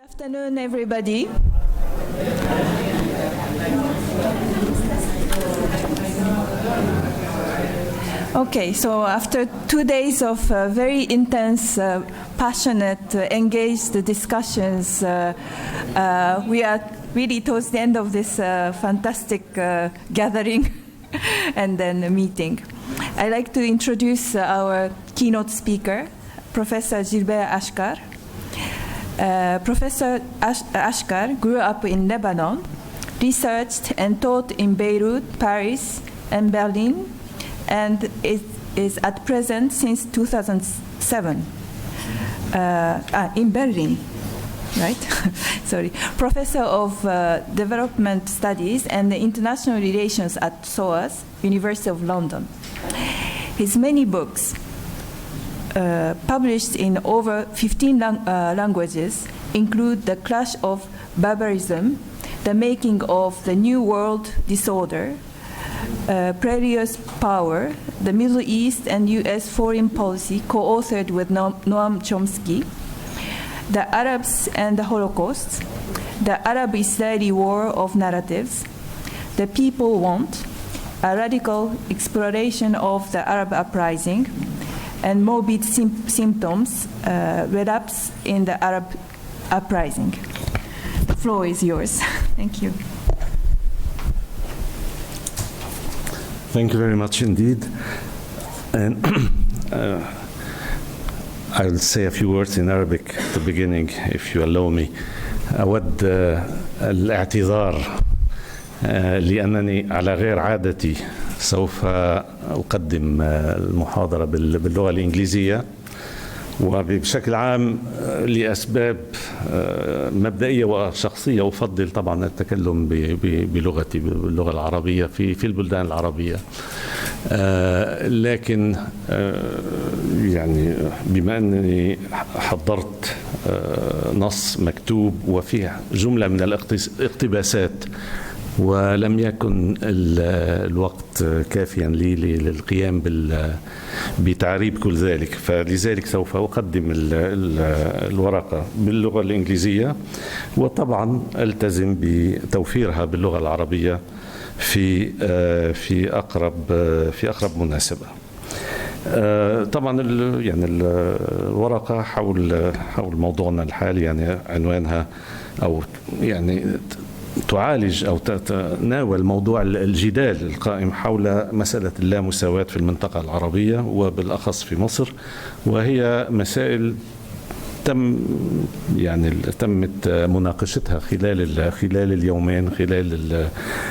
Afternoon, everybody. Okay, so after 2 days of very intense, passionate, engaged discussions, we are really towards the end of this fantastic gathering and then meeting. I'd like to introduce our keynote speaker, Professor Gilbert Achcar. Professor Achcar grew up in Lebanon, researched and taught in Beirut, Paris, and Berlin, and is at present since 2007 in Berlin, right? Sorry. Professor of Development Studies and International Relations at SOAS, University of London. His many books, published in over 15 languages, include The Clash of Barbarism, The Making of the New World Disorder, Perilous Power, The Middle East and U.S. Foreign Policy, co-authored with Noam Chomsky, The Arabs and the Holocaust, The Arab-Israeli War of Narratives, The People Want, A Radical Exploration of the Arab Uprising, and Morbid Symptoms, Relapse in the Arab Uprising. The floor is yours. Thank you. Thank you very much indeed. And I'll say a few words in Arabic at the beginning, if you allow me. أود الاعتذار لأنني على غير عادتي سوف أقدم المحاضرة باللغة الإنجليزية، وبشكل عام لأسباب مبدئية وشخصية أفضل طبعا التكلم بلغتي باللغة العربية في البلدان العربية، لكن يعني بما أنني حضرت نص مكتوب وفيه جملة من الاقتباسات ولم يكن الوقت كافيا لي للقيام بتعريب كل ذلك، فلذلك سوف أقدم الورقة باللغة الإنجليزية، وطبعا ألتزم بتوفيرها باللغة العربية في أقرب مناسبة. طبعا يعني الورقة حول موضوعنا الحالي، يعني عنوانها أو يعني تعالج أو تتناول موضوع الجدال القائم حول مسألة اللامساواة في المنطقة العربية وبالأخص في مصر، وهي مسائل تمت مناقشتها خلال اليومين، خلال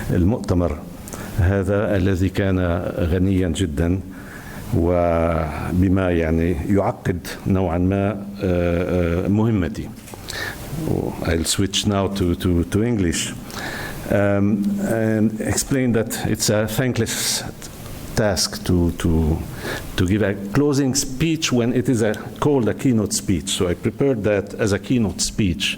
المؤتمر هذا الذي كان غنيا جدا وبما يعني يعقد نوعا ما مهمتي. I'll switch now to English and explain that it's a thankless task to give a closing speech when it is called a keynote speech. So I prepared that as a keynote speech,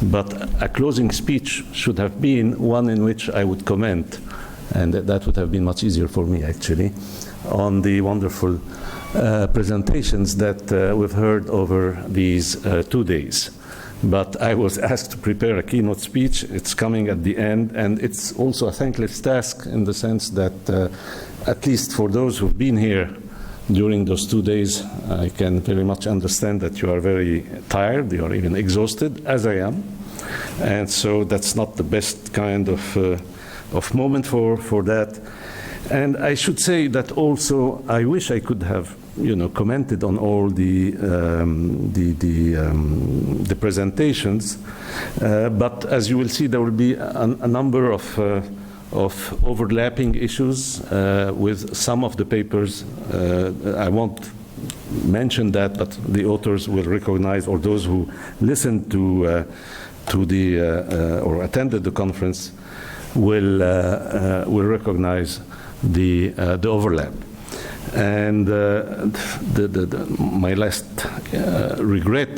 but a closing speech should have been one in which I would comment, and that would have been much easier for me actually, on the wonderful presentations that we've heard over these 2 days. But I was asked to prepare a keynote speech. It's coming at the end, and it's also a thankless task in the sense that, at least for those who've been here during those 2 days, I can very much understand that you are very tired, you are even exhausted, as I am. And so that's not the best kind of moment for that. And I should say that also I wish I could have commented on all the presentations, but as you will see, there will be a number of overlapping issues with some of the papers. I won't mention that, but the authors will recognize, or those who listened to the or attended the conference will recognize the overlap. And my last regret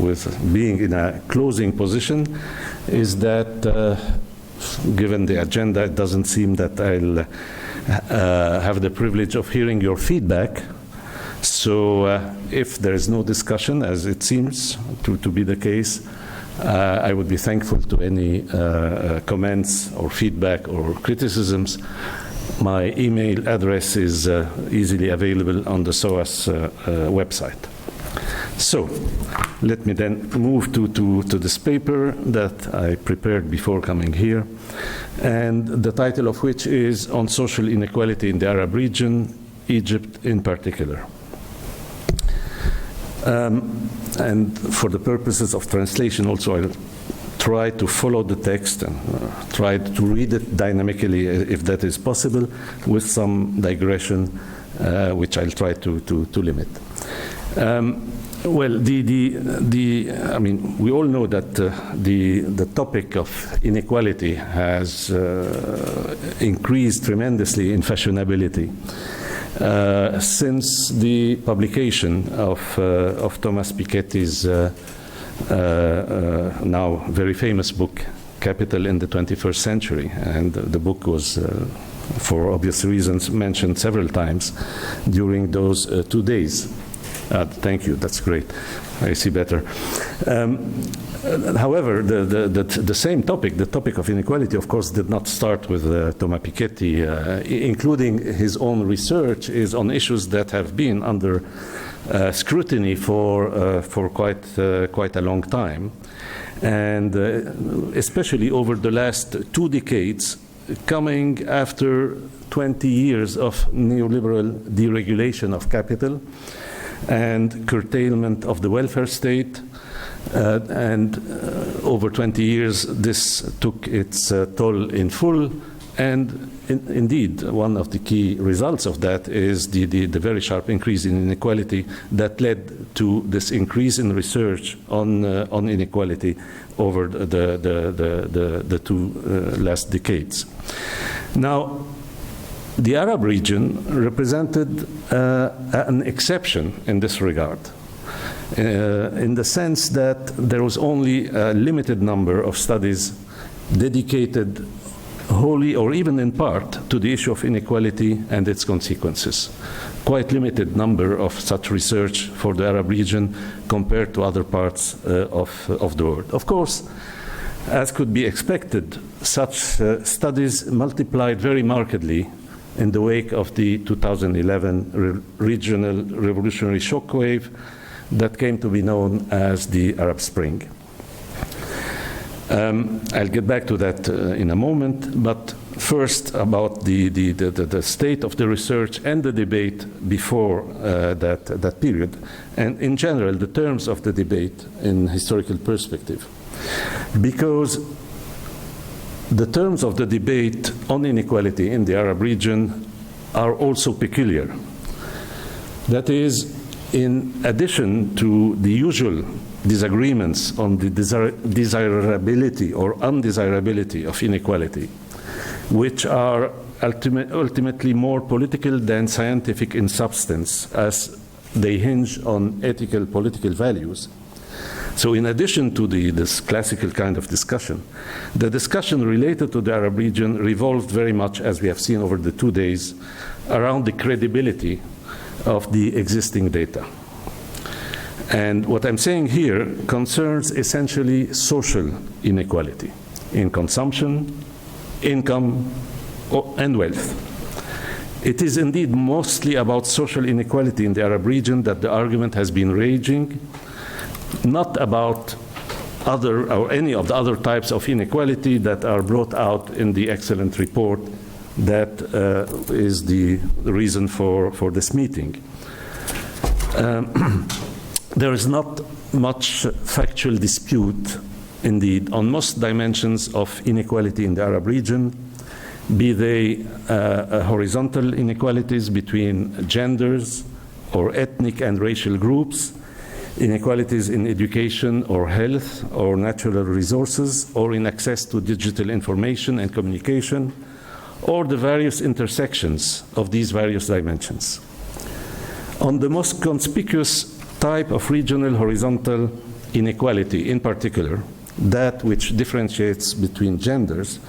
with being in a closing position is that, given the agenda, it doesn't seem that I'll have the privilege of hearing your feedback. So if there is no discussion, as it seems to be the case, I would be thankful to any comments or feedback or criticisms. My email address is easily available on the SOAS website. So, let me then move to this paper that I prepared before coming here, and the title of which is On Social Inequality in the Arab Region, Egypt in particular. And for the purposes of translation also, I'll try to follow the text and try to read it dynamically if that is possible, with some digression, which I'll try to limit. Well, I mean, we all know that the topic of inequality has increased tremendously in fashionability since the publication of Thomas Piketty's now very famous book, Capital in the 21st Century. And the book was, for obvious reasons, mentioned several times during those 2 days. Thank you, that's great. I see better. However, the same topic, the topic of inequality, of course, did not start with Thomas Piketty. Including his own research, is on issues that have been under scrutiny for quite a long time. And especially over the last 2 decades, coming after 20 years of neoliberal deregulation of capital and curtailment of the welfare state, and over 20 years this took its toll in full, and indeed one of the key results of that is the very sharp increase in inequality that led to this increase in research on inequality over the 2 last decades. Now, the Arab region represented an exception in this regard, in the sense that there was only a limited number of studies dedicated wholly or even in part to the issue of inequality and its consequences. Quite limited number of such research for the Arab region compared to other parts of the world. Of course, as could be expected, such studies multiplied very markedly in the wake of the 2011 regional revolutionary shockwave that came to be known as the Arab Spring. I'll get back to that in a moment, but first about the state of the research and the debate before that period, and in general the terms of the debate in historical perspective. Because the terms of the debate on inequality in the Arab region are also peculiar. That is, in addition to the usual disagreements on the desirability or undesirability of inequality, which are ultimately more political than scientific in substance, as they hinge on ethical political values. So in addition to this classical kind of discussion, the discussion related to the Arab region revolved very much, as we have seen over the 2 days, around the credibility of the existing data. And what I'm saying here concerns essentially social inequality in consumption, income, and wealth. It is indeed mostly about social inequality in the Arab region that the argument has been raging, not about other or any of the other types of inequality that are brought out in the excellent report that is the reason for this meeting. There is not much factual dispute, indeed, on most dimensions of inequality in the Arab region, be they horizontal inequalities between genders or ethnic and racial groups, inequalities in education or health or natural resources, or in access to digital information and communication, or the various intersections of these various dimensions. On the most conspicuous type of regional horizontal inequality, in particular, that which differentiates between genders,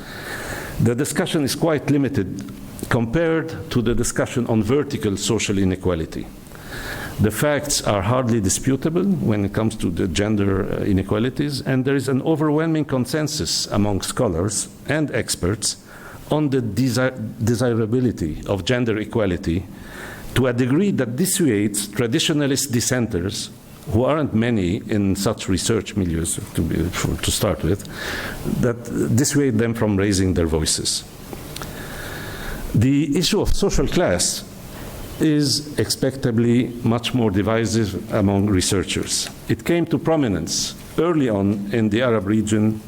the discussion is quite limited compared to the discussion on vertical social inequality. The facts are hardly disputable when it comes to the gender inequalities, and there is an overwhelming consensus among scholars and experts on the desirability of gender equality to a degree that dissuades traditionalist dissenters, who aren't many in such research milieux to start with, that dissuade them from raising their voices. The issue of social class is expectably much more divisive among researchers. It came to prominence early on in the Arab region,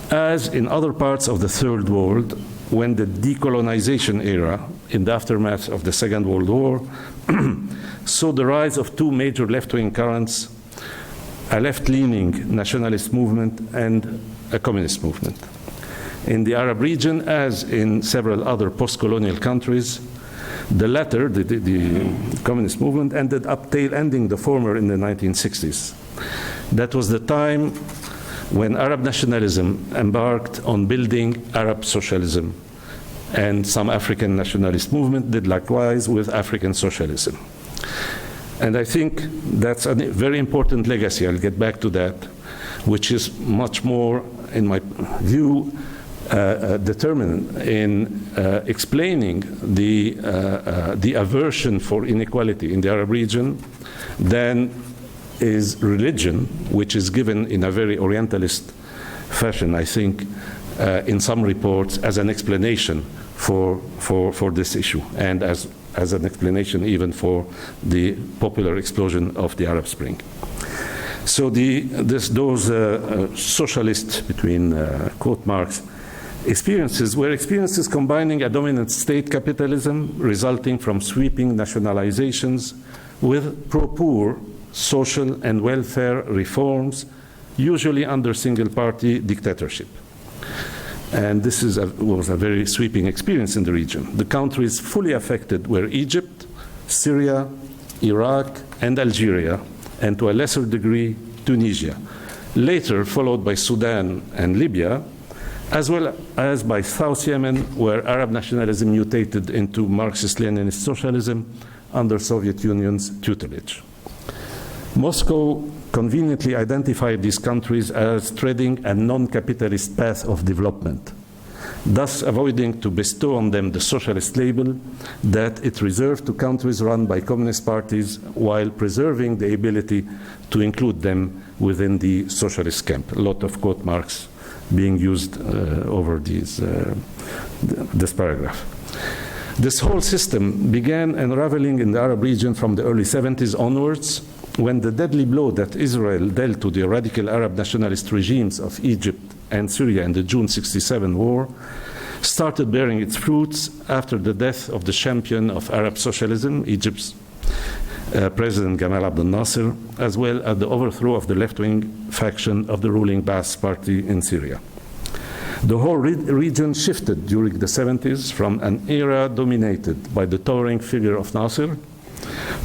as in other parts of the Third World, when the decolonization era, in the aftermath of the Second World War, saw the rise of two major left-wing currents, a left-leaning nationalist movement and a communist movement. In the Arab region, as in several other post-colonial countries, the latter, the communist movement, ended up tail-ending the former in the 1960s. That was the time when Arab nationalism embarked on building Arab socialism, and some African nationalist movement did likewise with African socialism. And I think that's a very important legacy, I'll get back to that, which is much more, in my view, determinant in explaining the aversion for inequality in the Arab region than is religion, which is given in a very Orientalist fashion, I think, in some reports as an explanation for this issue, and as an explanation even for the popular explosion of the Arab Spring. So those socialist, between quote marks, experiences were experiences combining a dominant state capitalism resulting from sweeping nationalizations with pro-poor social and welfare reforms, usually under single-party dictatorship. And this was a very sweeping experience in the region. The countries fully affected were Egypt, Syria, Iraq, and Algeria, and to a lesser degree, Tunisia, later followed by Sudan and Libya, as well as by South Yemen, where Arab nationalism mutated into Marxist-Leninist socialism under Soviet Union's tutelage. Moscow conveniently identified these countries as treading a non-capitalist path of development, thus avoiding to bestow on them the socialist label that it reserved to countries run by communist parties, while preserving the ability to include them within the socialist camp. A lot of quote marks being used over this paragraph. This whole system began unraveling in the Arab region from the early 70s onwards, when the deadly blow that Israel dealt to the radical Arab nationalist regimes of Egypt and Syria in the June '67 war started bearing its fruits after the death of the champion of Arab socialism, Egypt's President Gamal Abdel Nasser, as well as the overthrow of the left-wing faction of the ruling Ba'ath Party in Syria. The whole region shifted during the 70s from an era dominated by the towering figure of Nasser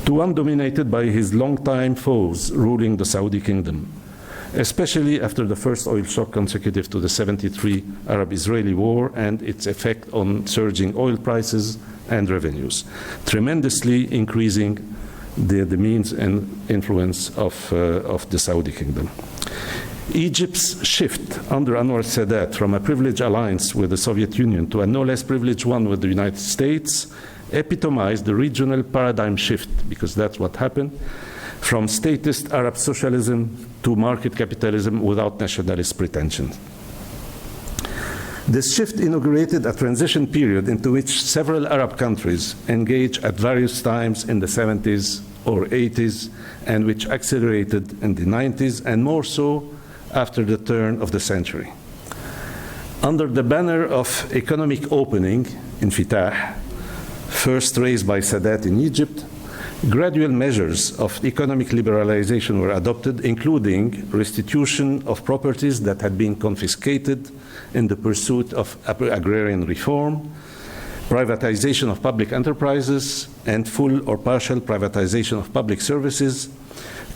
to one dominated by his longtime foes ruling the Saudi kingdom, especially after the first oil shock consecutive to the '73 Arab-Israeli war and its effect on surging oil prices and revenues, tremendously increasing the means and influence of the Saudi kingdom. Egypt's shift under Anwar Sadat from a privileged alliance with the Soviet Union to a no less privileged one with the United States epitomized the regional paradigm shift, because that's what happened, from statist Arab socialism to market capitalism without nationalist pretensions. This shift inaugurated a transition period into which several Arab countries engaged at various times in the 70s or 80s, and which accelerated in the 90s, and more so after the turn of the century. Under the banner of economic opening, Infitah, first raised by Sadat in Egypt, gradual measures of economic liberalization were adopted, including restitution of properties that had been confiscated in the pursuit of agrarian reform, privatization of public enterprises, and full or partial privatization of public services,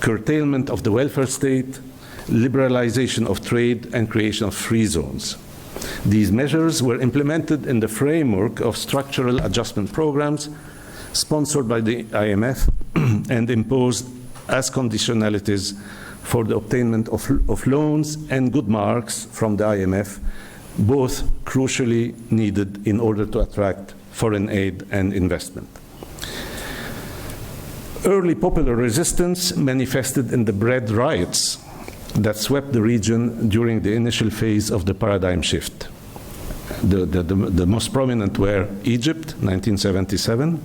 curtailment of the welfare state, liberalization of trade, and creation of free zones. These measures were implemented in the framework of structural adjustment programs sponsored by the IMF and imposed as conditionalities for the obtainment of loans and good marks from the IMF, both crucially needed in order to attract foreign aid and investment. Early popular resistance manifested in the bread riots that swept the region during the initial phase of the paradigm shift. The most prominent were Egypt, 1977,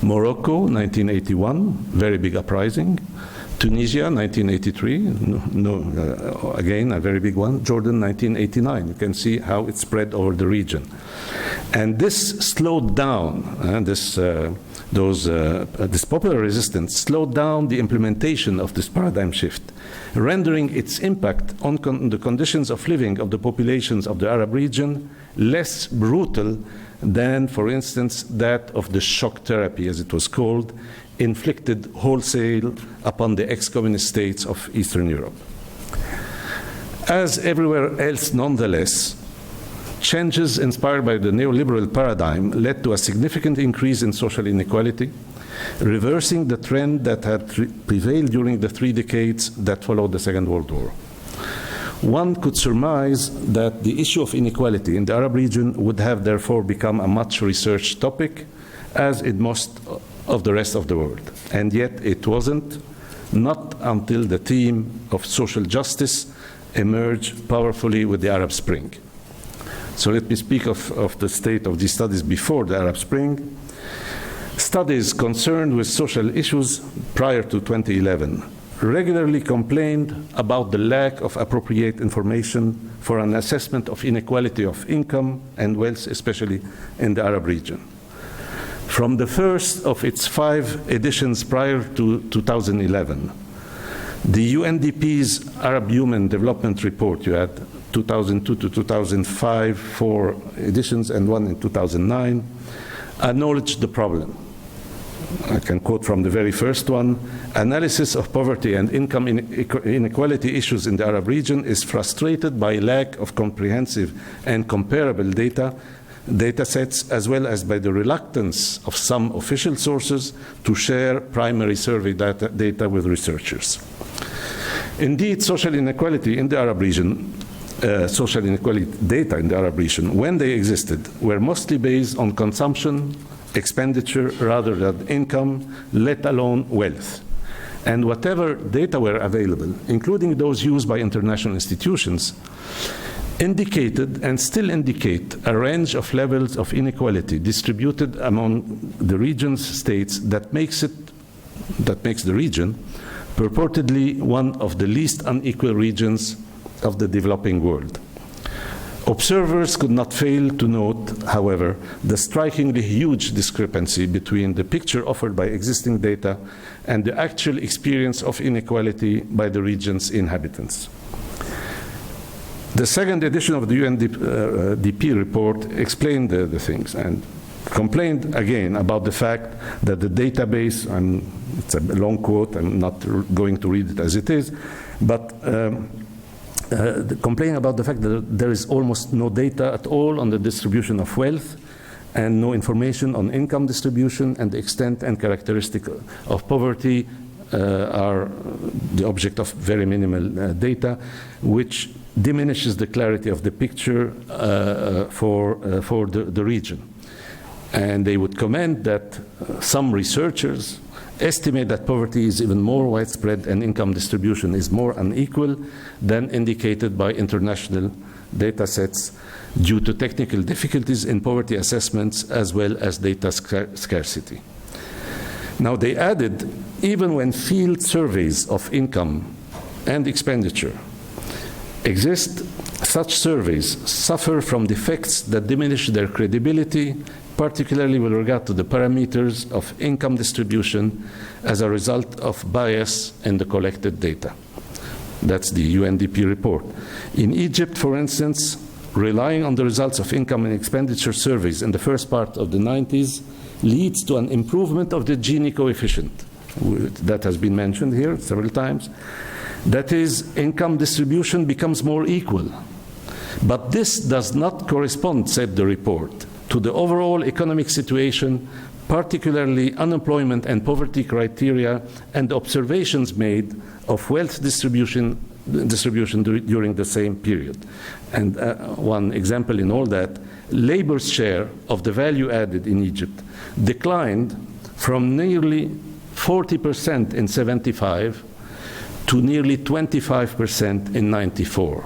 Morocco, 1981, very big uprising, Tunisia, 1983, again, a very big one, Jordan, 1989. You can see how it spread over the region. And this slowed down, this popular resistance slowed down the implementation of this paradigm shift, rendering its impact on the conditions of living of the populations of the Arab region less brutal than, for instance, that of the shock therapy, as it was called, inflicted wholesale upon the ex-communist states of Eastern Europe. As everywhere else, nonetheless, changes inspired by the neoliberal paradigm led to a significant increase in social inequality, reversing the trend that had prevailed during the 3 decades that followed the Second World War. One could surmise that the issue of inequality in the Arab region would have therefore become a much researched topic, as in most of the rest of the world. And yet it wasn't, not until the theme of social justice emerged powerfully with the Arab Spring. So let me speak of the state of these studies before the Arab Spring. Studies concerned with social issues prior to 2011 regularly complained about the lack of appropriate information for an assessment of inequality of income and wealth, especially in the Arab region. From the first of its 5 editions prior to 2011, the UNDP's Arab Human Development Report, you had 2002 to 2005, 4 editions, and 1 in 2009, acknowledged the problem. I can quote from the very first one: analysis of poverty and income inequality issues in the Arab region is frustrated by lack of comprehensive and comparable data sets, as well as by the reluctance of some official sources to share primary survey data with researchers. Indeed, social inequality in the Arab region, social inequality data in the Arab region, when they existed, were mostly based on consumption, expenditure, rather than income, let alone wealth. And whatever data were available, including those used by international institutions, indicated and still indicate a range of levels of inequality distributed among the region's states that makes the region purportedly one of the least unequal regions of the developing world. Observers could not fail to note, however, the strikingly huge discrepancy between the picture offered by existing data and the actual experience of inequality by the region's inhabitants. The second edition of the UNDP report explained the things and complained again about the fact that the database, it's a long quote, I'm not going to read it as it is, but complaining about the fact that there is almost no data at all on the distribution of wealth and no information on income distribution, and the extent and characteristic of poverty are the object of very minimal data, which diminishes the clarity of the picture for the region. And they would comment that some researchers estimate that poverty is even more widespread and income distribution is more unequal than indicated by international data sets due to technical difficulties in poverty assessments as well as data scarcity. Now, they added, even when field surveys of income and expenditure exist, such surveys suffer from defects that diminish their credibility, particularly with regard to the parameters of income distribution as a result of bias in the collected data. That's the UNDP report. In Egypt, for instance, relying on the results of income and expenditure surveys in the first part of the 90s leads to an improvement of the Gini coefficient. That has been mentioned here several times. That is, income distribution becomes more equal. But this does not correspond, said the report, to the overall economic situation, particularly unemployment and poverty criteria, and observations made of wealth distribution during the same period. And one example in all that, labor's share of the value added in Egypt declined from nearly 40% in 75 to nearly 25% in 94,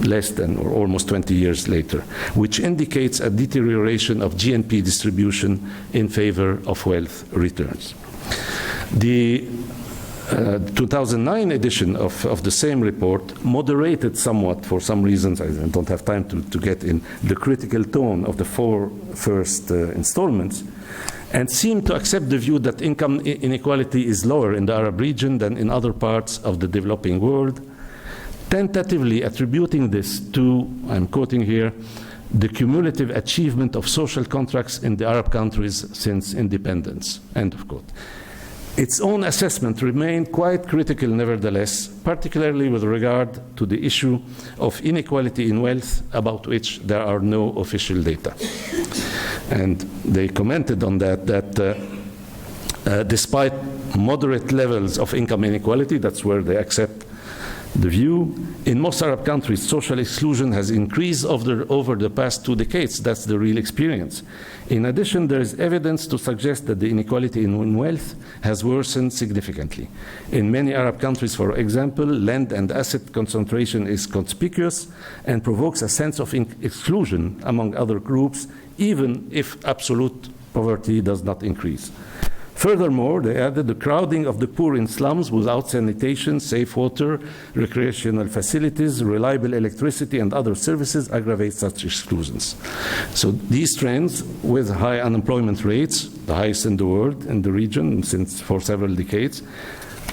less than or almost 20 years later, which indicates a deterioration of GNP distribution in favor of wealth returns. The 2009 edition of the same report moderated somewhat, for some reasons I don't have time to get in, the critical tone of the four first installments, and seemed to accept the view that income inequality is lower in the Arab region than in other parts of the developing world, tentatively attributing this to, I'm quoting here, the cumulative achievement of social contracts in the Arab countries since independence, end of quote. Its own assessment remained quite critical nevertheless, particularly with regard to the issue of inequality in wealth, about which there are no official data. And they commented on that despite moderate levels of income inequality, that's where they accept the view, in most Arab countries, social exclusion has increased over the past 2 decades. That's the real experience. In addition, there is evidence to suggest that the inequality in wealth has worsened significantly. In many Arab countries, for example, land and asset concentration is conspicuous and provokes a sense of exclusion among other groups, even if absolute poverty does not increase. Furthermore, they added the crowding of the poor in slums without sanitation, safe water, recreational facilities, reliable electricity, and other services aggravate such exclusions. So these trends, with high unemployment rates, the highest in the world, in the region for several decades,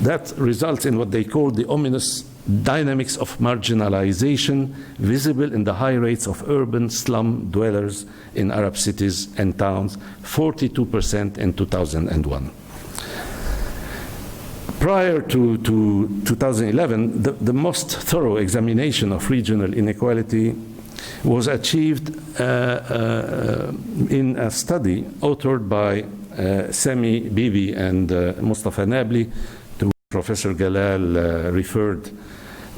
that results in what they call the ominous dynamics of marginalization visible in the high rates of urban slum dwellers in Arab cities and towns, 42% in 2001. Prior to 2011, the most thorough examination of regional inequality was achieved in a study authored by Sami Bibi and Mustafa Nabli, to which Professor Galal referred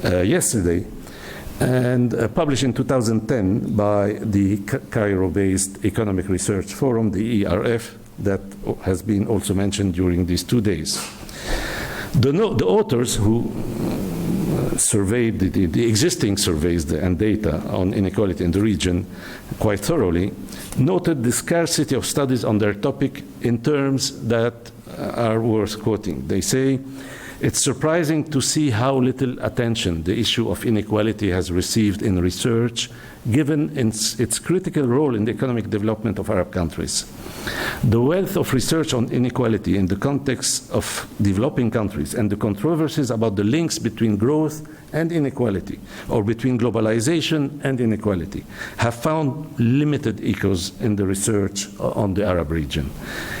yesterday, and published in 2010 by the Cairo-based Economic Research Forum, the ERF, that has been also mentioned during these 2 days. The authors who surveyed the existing surveys and data on inequality in the region quite thoroughly noted the scarcity of studies on their topic in terms that are worth quoting. They say, it's surprising to see how little attention the issue of inequality has received in research, given its critical role in the economic development of Arab countries. The wealth of research on inequality in the context of developing countries and the controversies about the links between growth and inequality, or between globalization and inequality, have found limited echoes in the research on the Arab region.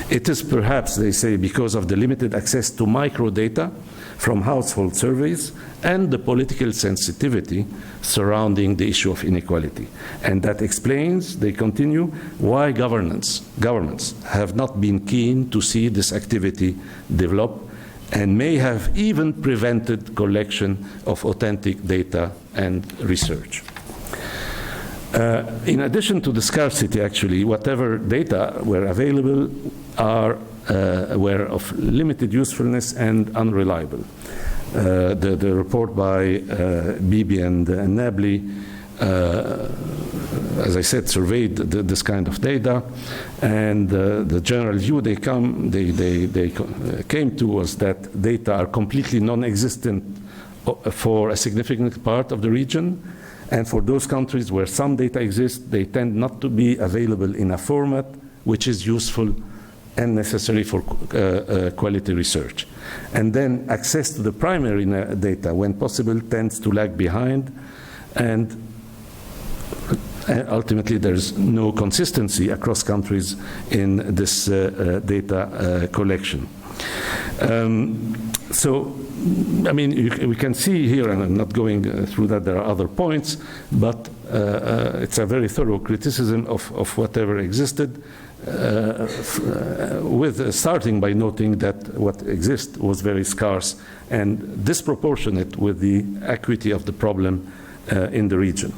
It is perhaps, they say, because of the limited access to microdata from household surveys and the political sensitivity surrounding the issue of inequality. And that explains, they continue, why governments have not been keen to see this activity develop and may have even prevented collection of authentic data and research. In addition to the scarcity, actually, whatever data were available were of limited usefulness and unreliable. The report by Bibi and Nabli, as I said, surveyed this kind of data, and the general view they came to was that data are completely non-existent for a significant part of the region, and for those countries where some data exists, they tend not to be available in a format which is useful and necessary for quality research. And then access to the primary data, when possible, tends to lag behind, and ultimately there's no consistency across countries in this data collection. So, I mean, we can see here, and I'm not going through that, there are other points, but it's a very thorough criticism of whatever existed, starting by noting that what exists was very scarce and disproportionate with the acuity of the problem in the region.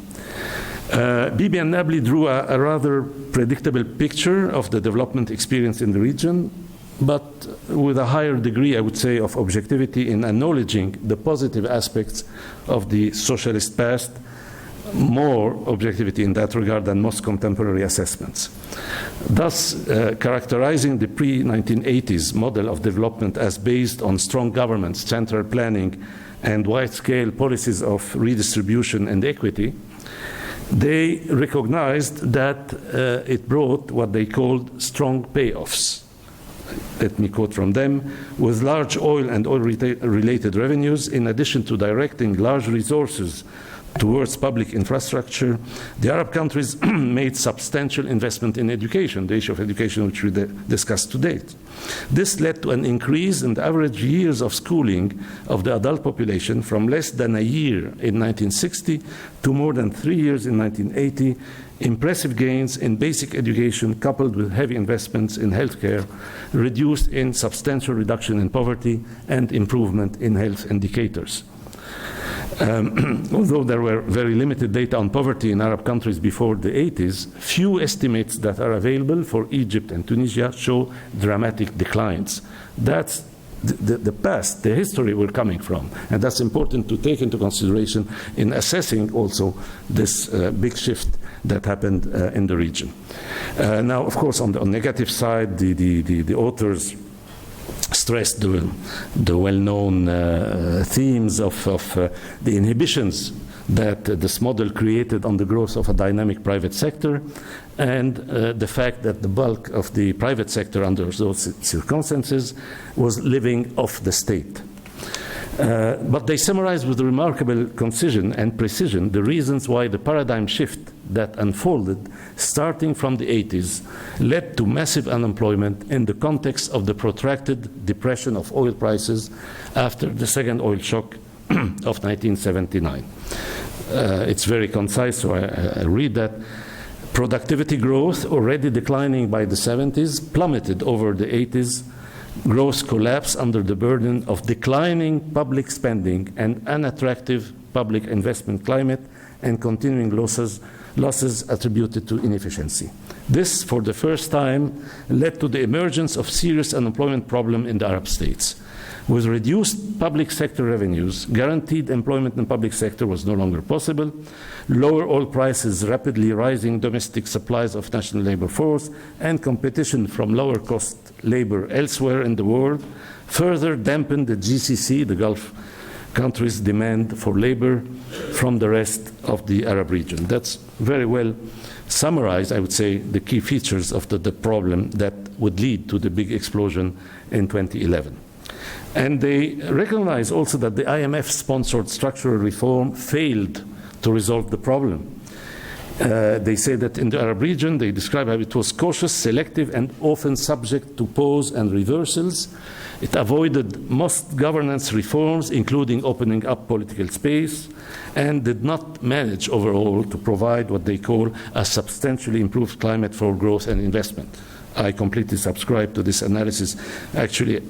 Bibi and Nabli drew a rather predictable picture of the development experience in the region, but with a higher degree, I would say, of objectivity in acknowledging the positive aspects of the socialist past, more objectivity in that regard than most contemporary assessments. Thus, characterizing the pre-1980s model of development as based on strong governments, central planning, and wide-scale policies of redistribution and equity, they recognized that it brought what they called strong payoffs. Let me quote from them: with large oil and oil-related revenues, in addition to directing large resources towards public infrastructure, the Arab countries made substantial investment in education, the issue of education which we discussed to date. This led to an increase in the average years of schooling of the adult population from less than a year in 1960 to more than 3 years in 1980. Impressive gains in basic education coupled with heavy investments in healthcare reduced in substantial reduction in poverty and improvement in health indicators. Although there were very limited data on poverty in Arab countries before the 80s, few estimates that are available for Egypt and Tunisia show dramatic declines. That's the past, the history we're coming from. And that's important to take into consideration in assessing also this big shift that happened in the region. Now, of course, on the negative side, the authors stressed the well-known themes of the inhibitions that this model created on the growth of a dynamic private sector, and the fact that the bulk of the private sector under those circumstances was living off the state. But they summarized with remarkable concision and precision the reasons why the paradigm shift that unfolded starting from the 80s led to massive unemployment in the context of the protracted depression of oil prices after the second oil shock of 1979. It's very concise, so I read that. Productivity growth, already declining by the 70s, plummeted over the 80s. Growth collapsed under the burden of declining public spending and unattractive public investment climate and continuing losses attributed to inefficiency. This, for the first time, led to the emergence of serious unemployment problem in the Arab states. With reduced public sector revenues, guaranteed employment in the public sector was no longer possible. Lower oil prices, rapidly rising domestic supplies of national labor force, and competition from lower cost labor elsewhere in the world further dampened the GCC, the Gulf countries' demand for labor from the rest of the Arab region. That's very well summarized, I would say, the key features of the problem that would lead to the big explosion in 2011. And they recognize also that the IMF-sponsored structural reform failed to resolve the problem. They say that in the Arab region, they describe how it was cautious, selective, and often subject to pause and reversals. It avoided most governance reforms, including opening up political space, and did not manage overall to provide what they call a substantially improved climate for growth and investment. I completely subscribe to this analysis. Actually,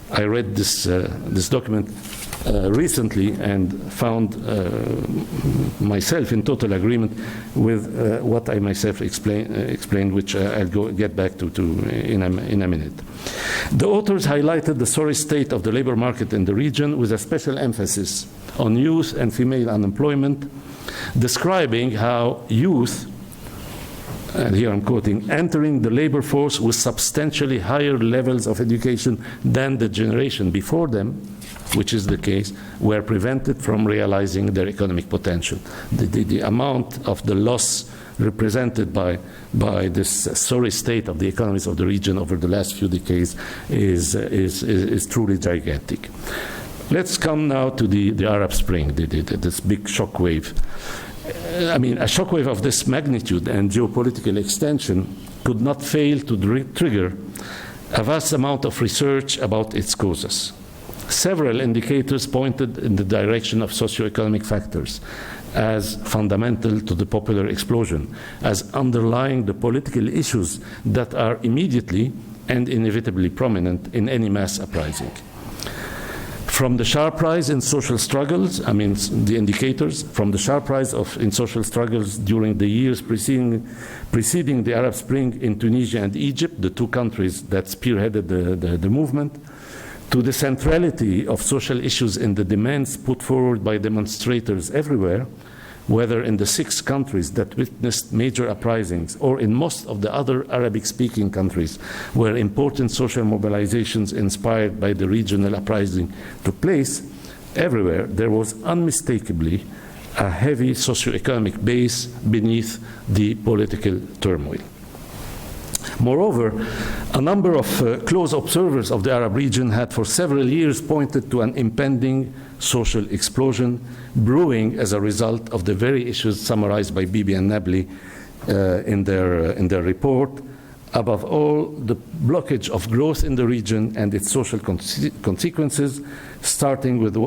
I read this document recently and found myself in total agreement with what I myself explained, which I'll get back to in a minute. The authors highlighted the sorry state of the labor market in the region with a special emphasis on youth and female unemployment, describing how youth, and here I'm quoting, entering the labor force with substantially higher levels of education than the generation before them, which is the case, were prevented from realizing their economic potential. The amount of the loss represented by this sorry state of the economies of the region over the last few decades is truly gigantic. Let's come now to the Arab Spring, this big shock wave. I mean, a shockwave of this magnitude and geopolitical extension could not fail to trigger a vast amount of research about its causes. Several indicators pointed in the direction of socioeconomic factors. as fundamental to the popular explosion, as underlying the political issues that are immediately and inevitably prominent in any mass uprising. From the sharp rise in social struggles, I mean the indicators, from the sharp rise in social struggles during the years preceding the Arab Spring in Tunisia and Egypt, the two countries that spearheaded the movement, to the centrality of social issues in the demands put forward by demonstrators everywhere, whether in the 6 countries that witnessed major uprisings or in most of the other Arabic-speaking countries where important social mobilizations inspired by the regional uprising took place, everywhere there was unmistakably a heavy socioeconomic base beneath the political turmoil. Moreover, a number of close observers of the Arab region had for several years pointed to an impending social explosion brewing as a result of the very issues summarized by Bibi and Nabli in their report. Above all, the blockage of growth in the region and its social consequences, starting with the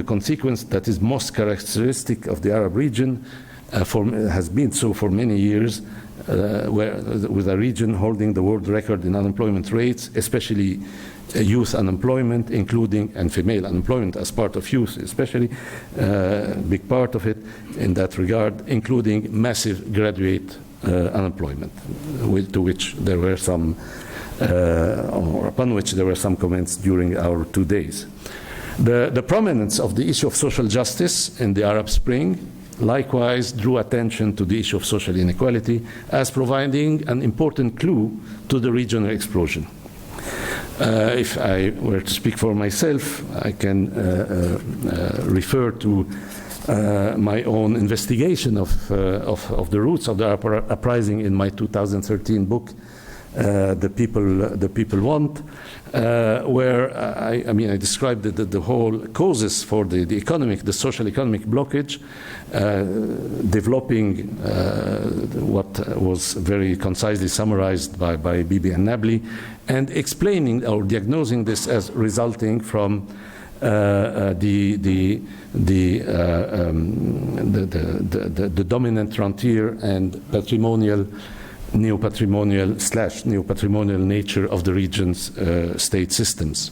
consequence that is most characteristic of the Arab region, has been so for many years, with a region holding the world record in unemployment rates, especially youth unemployment, including and female unemployment as part of youth, especially big part of it in that regard, including massive graduate unemployment, to which there were some, or upon which there were some comments during our 2 days. The prominence of the issue of social justice in the Arab Spring likewise drew attention to the issue of social inequality as providing an important clue to the regional explosion. If I were to speak for myself, I can refer to my own investigation of the roots of the uprising in my 2013 book, The People Want, where I described the whole causes for the social economic blockage, developing what was very concisely summarized by Bibi and Nabli, and explaining or diagnosing this as resulting from the dominant rentier and patrimonial neo-patrimonial nature of the region's state systems.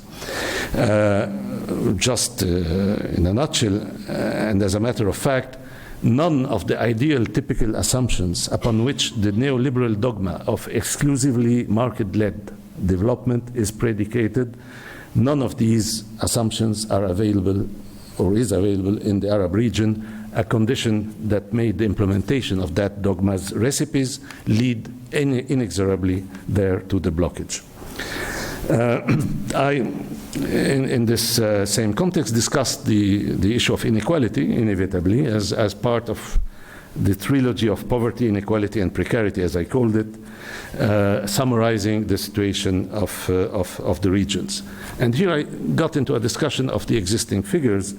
Just in a nutshell, and as a matter of fact, none of the ideal typical assumptions upon which the neoliberal dogma of exclusively market-led development is predicated, none of these assumptions are available or is available in the Arab region, a condition that made the implementation of that dogma's recipes lead inexorably there to the blockage. I, in this same context, discussed the issue of inequality, inevitably, as part of the trilogy of poverty, inequality, and precarity, as I called it, summarizing the situation of the regions. And here I got into a discussion of the existing figures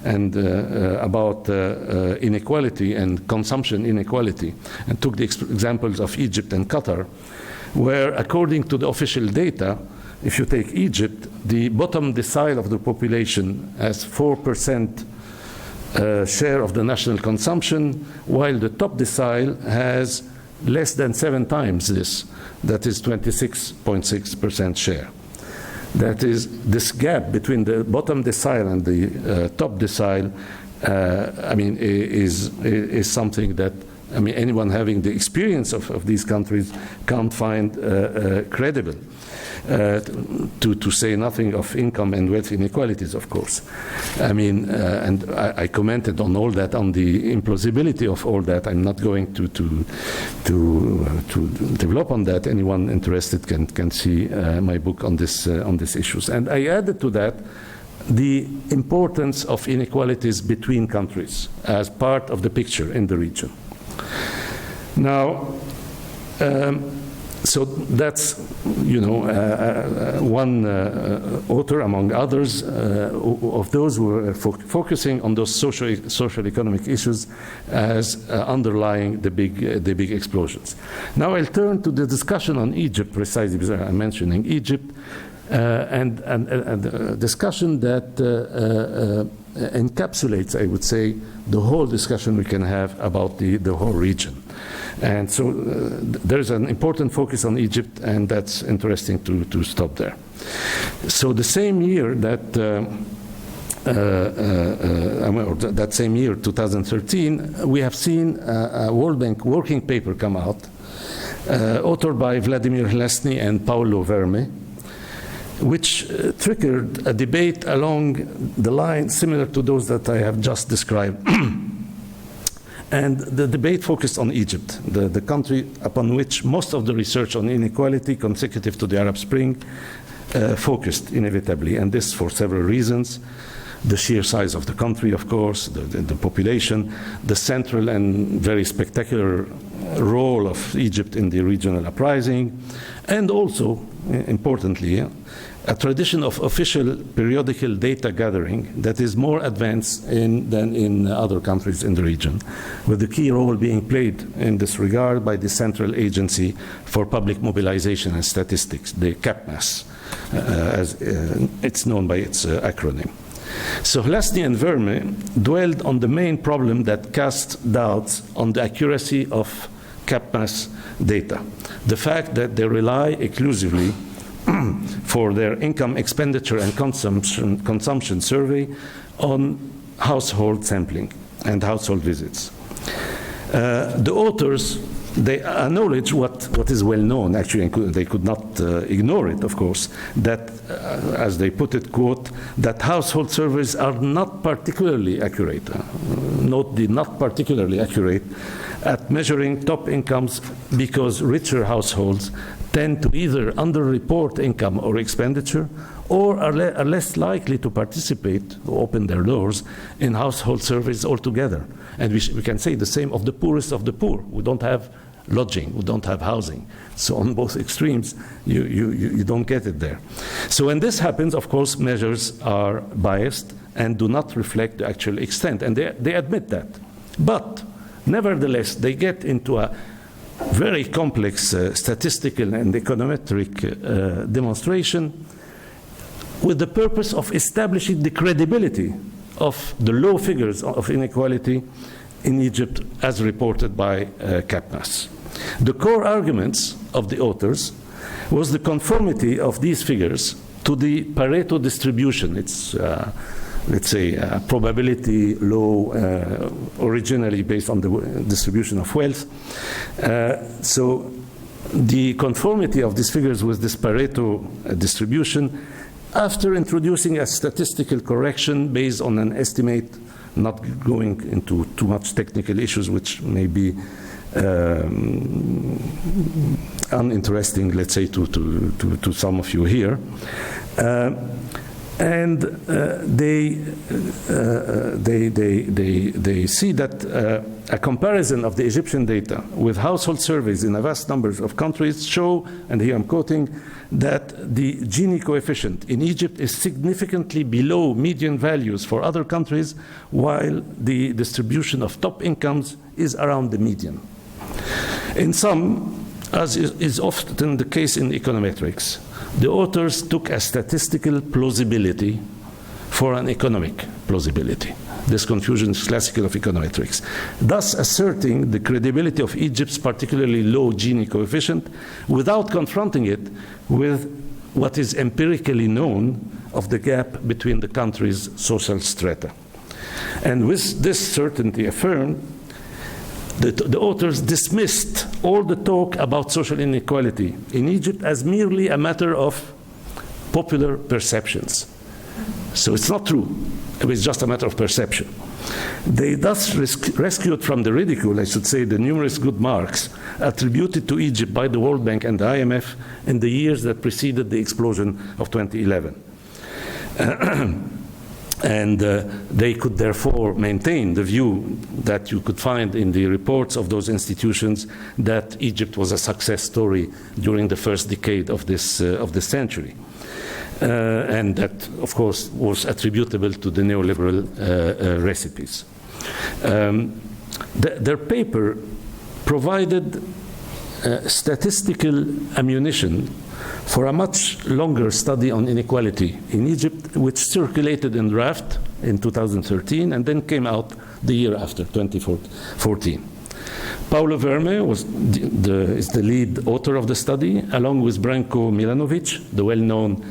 and about inequality and consumption inequality, and took the examples of Egypt and Qatar, where according to the official data, if you take Egypt, the bottom decile of the population has 4% share of the national consumption, while the top decile has less than 7 times this, that is 26.6% share. That is, this gap between the bottom decile and the top decile, is something that anyone having the experience of these countries can't find credible. To say nothing of income and wealth inequalities, of course. And I commented on all that, on the implausibility of all that. I'm not going to develop on that. Anyone interested can see my book on these issues. And I added to that the importance of inequalities between countries as part of the picture in the region. Now, so that's, one author among others of those who are focusing on those social economic issues as underlying the big explosions. Now I'll turn to the discussion on Egypt, precisely because I'm mentioning Egypt, and a discussion that encapsulates, I would say, the whole discussion we can have about the whole region. And so there's an important focus on Egypt, and that's interesting to stop there. So the same year that that same year, 2013, we have seen a World Bank working paper come out, authored by Vladimir Hlesny and Paulo Verme, which triggered a debate along the line similar to those that I have just described. And the debate focused on Egypt, the country upon which most of the research on inequality consecutive to the Arab Spring focused inevitably, and this for several reasons. The sheer size of the country, of course, the population, the central and very spectacular role of Egypt in the regional uprising, and also, importantly, a tradition of official periodical data gathering that is more advanced than in other countries in the region, with the key role being played in this regard by the Central Agency for Public Mobilization and Statistics, the CAPMAS, as it's known by its acronym. So Hlesny and Verme dwelled on the main problem that cast doubts on the accuracy of CAPMAS data, the fact that they rely exclusively for their income, expenditure, and consumption survey on household sampling and household visits. The authors, they acknowledge what is well known, actually, and they could not ignore it, of course, that, as they put it, quote, that household surveys are not particularly accurate, note the not particularly accurate, at measuring top incomes because richer households tend to either underreport income or expenditure or are less likely to participate or open their doors in household surveys altogether. And we can say the same of the poorest of the poor, who don't have lodging, who don't have housing. So on both extremes, you don't get it there. So when this happens, of course, measures are biased and do not reflect the actual extent, and they admit that. But nevertheless, they get into a very complex statistical and econometric demonstration with the purpose of establishing the credibility of the low figures of inequality in Egypt as reported by CAPMAS. The core arguments of the authors was the conformity of these figures to the Pareto distribution. It's let's say, probability law, originally based on the distribution of wealth. So the conformity of these figures with this Pareto distribution, after introducing a statistical correction based on an estimate, not going into too much technical issues, which may be uninteresting, let's say, to some of you here. And they see that a comparison of the Egyptian data with household surveys in a vast number of countries show, and here I'm quoting, that the Gini coefficient in Egypt is significantly below median values for other countries, while the distribution of top incomes is around the median. In sum, as is often the case in econometrics, the authors took a statistical plausibility for an economic plausibility. This confusion is classical of econometrics, thus asserting the credibility of Egypt's particularly low Gini coefficient without confronting it with what is empirically known of the gap between the country's social strata. And with this certainty affirmed, the authors dismissed all the talk about social inequality in Egypt as merely a matter of popular perceptions. So it's not true. It's just a matter of perception. They thus rescued from the ridicule, I should say, the numerous good marks attributed to Egypt by the World Bank and the IMF in the years that preceded the explosion of 2011. And they could therefore maintain the view that you could find in the reports of those institutions that Egypt was a success story during the first decade of this century. And that, of course, was attributable to the neoliberal recipes. Their paper provided statistical ammunition for a much longer study on inequality in Egypt, which circulated in draft in 2013, and then came out the year after, 2014. Paulo Verme is the lead author of the study, along with Branko Milanovic, the well-known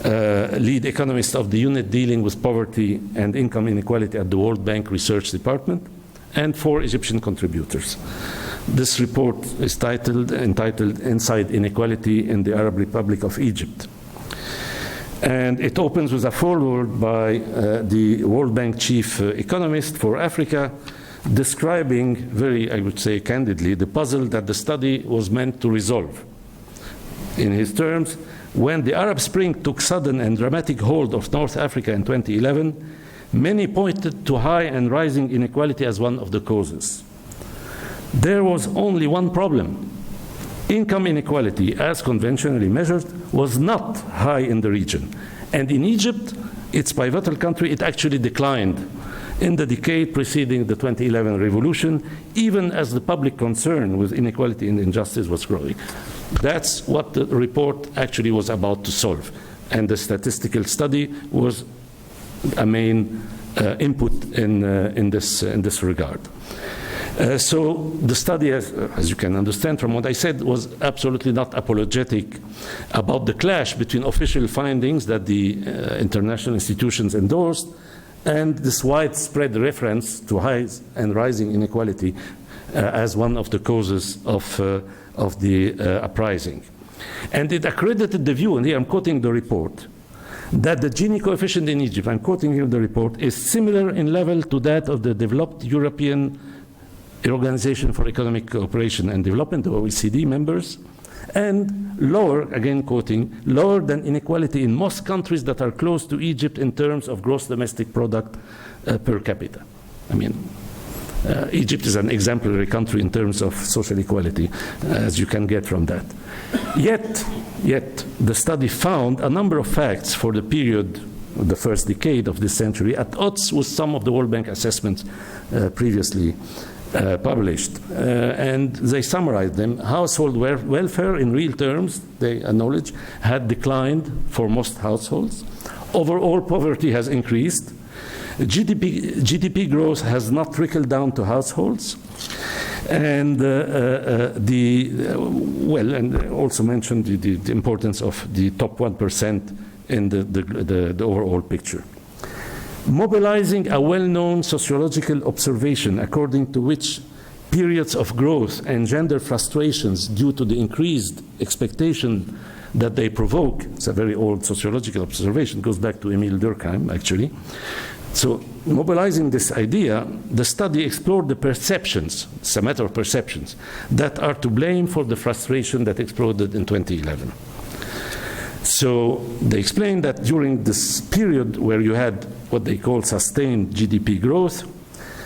lead economist of the unit dealing with poverty and income inequality at the World Bank Research Department, and 4 Egyptian contributors. This report is entitled Inside Inequality in the Arab Republic of Egypt. And it opens with a foreword by the World Bank chief economist for Africa, describing very, I would say candidly, the puzzle that the study was meant to resolve. In his terms, when the Arab Spring took sudden and dramatic hold of North Africa in 2011, many pointed to high and rising inequality as one of the causes. There was only one problem. Income inequality, as conventionally measured, was not high in the region. And in Egypt, its pivotal country, it actually declined in the decade preceding the 2011 revolution, even as the public concern with inequality and injustice was growing. That's what the report actually was about to solve. And the statistical study was a main input in this regard. So the study, as you can understand from what I said, was absolutely not apologetic about the clash between official findings that the international institutions endorsed and this widespread reference to high and rising inequality as one of the causes of the uprising. And it accredited the view, and here I'm quoting the report, that the Gini coefficient in Egypt, I'm quoting here the report, is similar in level to that of the developed European Organization for Economic Cooperation and Development, the OECD members, and lower, again quoting, lower than inequality in most countries that are close to Egypt in terms of gross domestic product per capita. I mean, Egypt is an exemplary country in terms of social equality, as you can get from that. Yet, the study found a number of facts for the period, the first decade of this century, at odds with some of the World Bank assessments previously published. And they summarized them. Household welfare in real terms, they acknowledge, had declined for most households. Overall poverty has increased. GDP growth has not trickled down to households. And and also mentioned the importance of the top 1% in the overall picture. Mobilizing a well-known sociological observation according to which periods of growth and gender frustrations due to the increased expectation that they provoke, it's a very old sociological observation, goes back to Emile Durkheim actually. So mobilizing this idea, the study explored the perceptions, it's a matter of perceptions, that are to blame for the frustration that exploded in 2011. So they explained that during this period where you had what they call sustained GDP growth,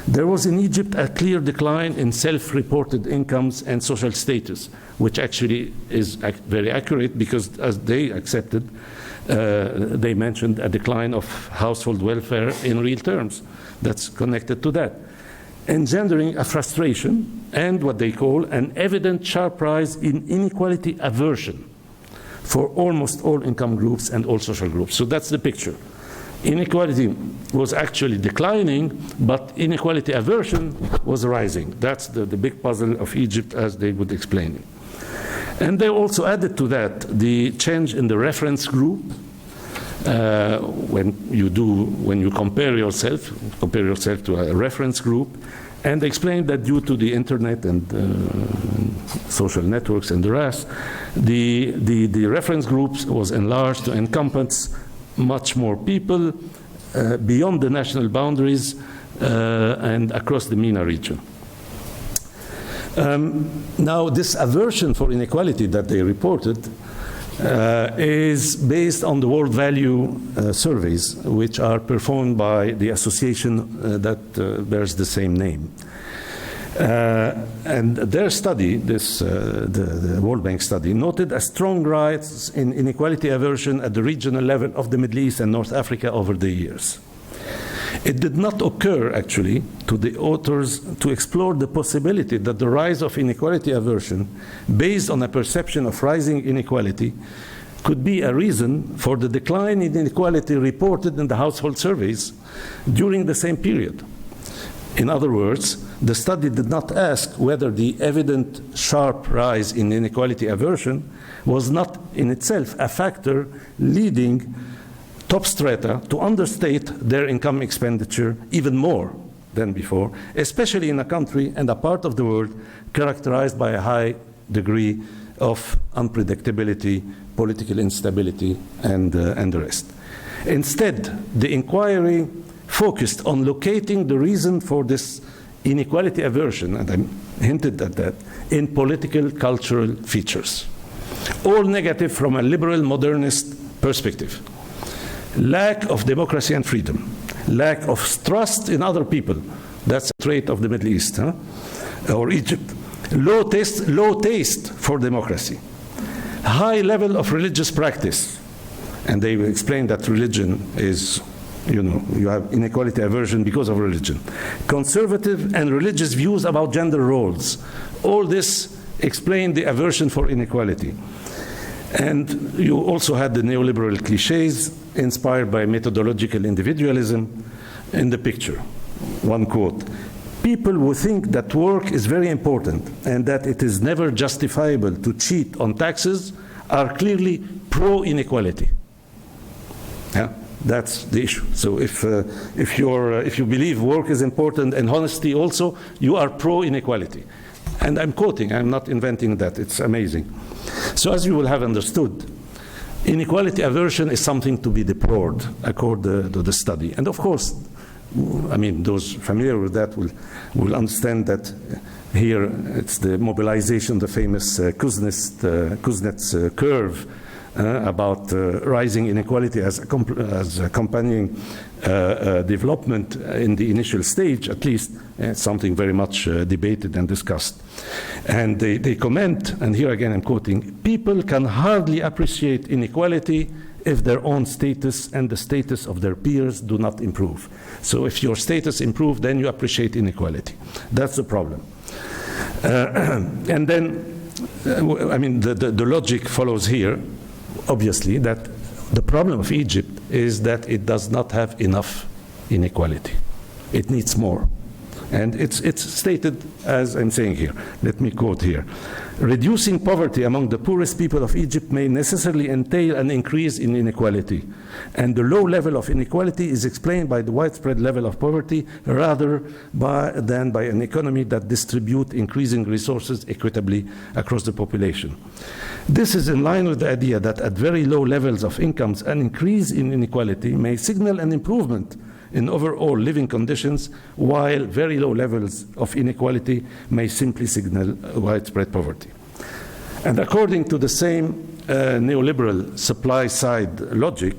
there was in Egypt a clear decline in self-reported incomes and social status, which actually is very accurate because as they accepted, they mentioned a decline of household welfare in real terms. That's connected to that. Engendering a frustration and what they call an evident sharp rise in inequality aversion for almost all income groups and all social groups. So that's the picture. Inequality was actually declining, but inequality aversion was rising. That's the big puzzle of Egypt as they would explain it. And they also added to that the change in the reference group. When you compare yourself to a reference group, and they explained that due to the internet and social networks and the rest, the reference groups was enlarged to encompass much more people beyond the national boundaries and across the MENA region. Now, this aversion for inequality that they reported is based on the world value surveys, which are performed by the association that bears the same name. And their study, the World Bank study, noted a strong rise in inequality aversion at the regional level of the Middle East and North Africa over the years. It did not occur, actually, to the authors to explore the possibility that the rise of inequality aversion, based on a perception of rising inequality, could be a reason for the decline in inequality reported in the household surveys during the same period. In other words, the study did not ask whether the evident sharp rise in inequality aversion was not in itself a factor leading top strata to understate their income expenditure even more than before, especially in a country and a part of the world characterized by a high degree of unpredictability, political instability, and the rest. Instead, the inquiry focused on locating the reason for this inequality aversion, and I hinted at that, in political cultural features. All negative from a liberal modernist perspective. Lack of democracy and freedom. Lack of trust in other people. That's a trait of the Middle East, or Egypt. Low taste for democracy. High level of religious practice. And they will explain that religion is, you have inequality aversion because of religion. Conservative and religious views about gender roles. All this explain the aversion for inequality. And you also had the neoliberal cliches inspired by methodological individualism in the picture. One quote, "People who think that work is very important and that it is never justifiable to cheat on taxes are clearly pro-inequality." Yeah, that's the issue. So if you believe work is important and honesty also, you are pro-inequality. And I'm quoting, I'm not inventing that, it's amazing. So as you will have understood, inequality aversion is something to be deplored according to the study. And of course, I mean, those familiar with that will understand that here it's the mobilization, the famous Kuznets curve about rising inequality as accompanying development in the initial stage, at least, something very much debated and discussed. And they comment, and here again I'm quoting, "People can hardly appreciate inequality if their own status and the status of their peers do not improve." So if your status improves, then you appreciate inequality. That's the problem. And then, I mean, the logic follows here, obviously, that the problem of Egypt is that it does not have enough inequality. It needs more. And it's stated as I'm saying here. Let me quote here. "Reducing poverty among the poorest people of Egypt may necessarily entail an increase in inequality. And the low level of inequality is explained by the widespread level of poverty rather than by an economy that distributes increasing resources equitably across the population. This is in line with the idea that at very low levels of incomes, an increase in inequality may signal an improvement in overall living conditions, while very low levels of inequality may simply signal widespread poverty." And according to the same neoliberal supply-side logic,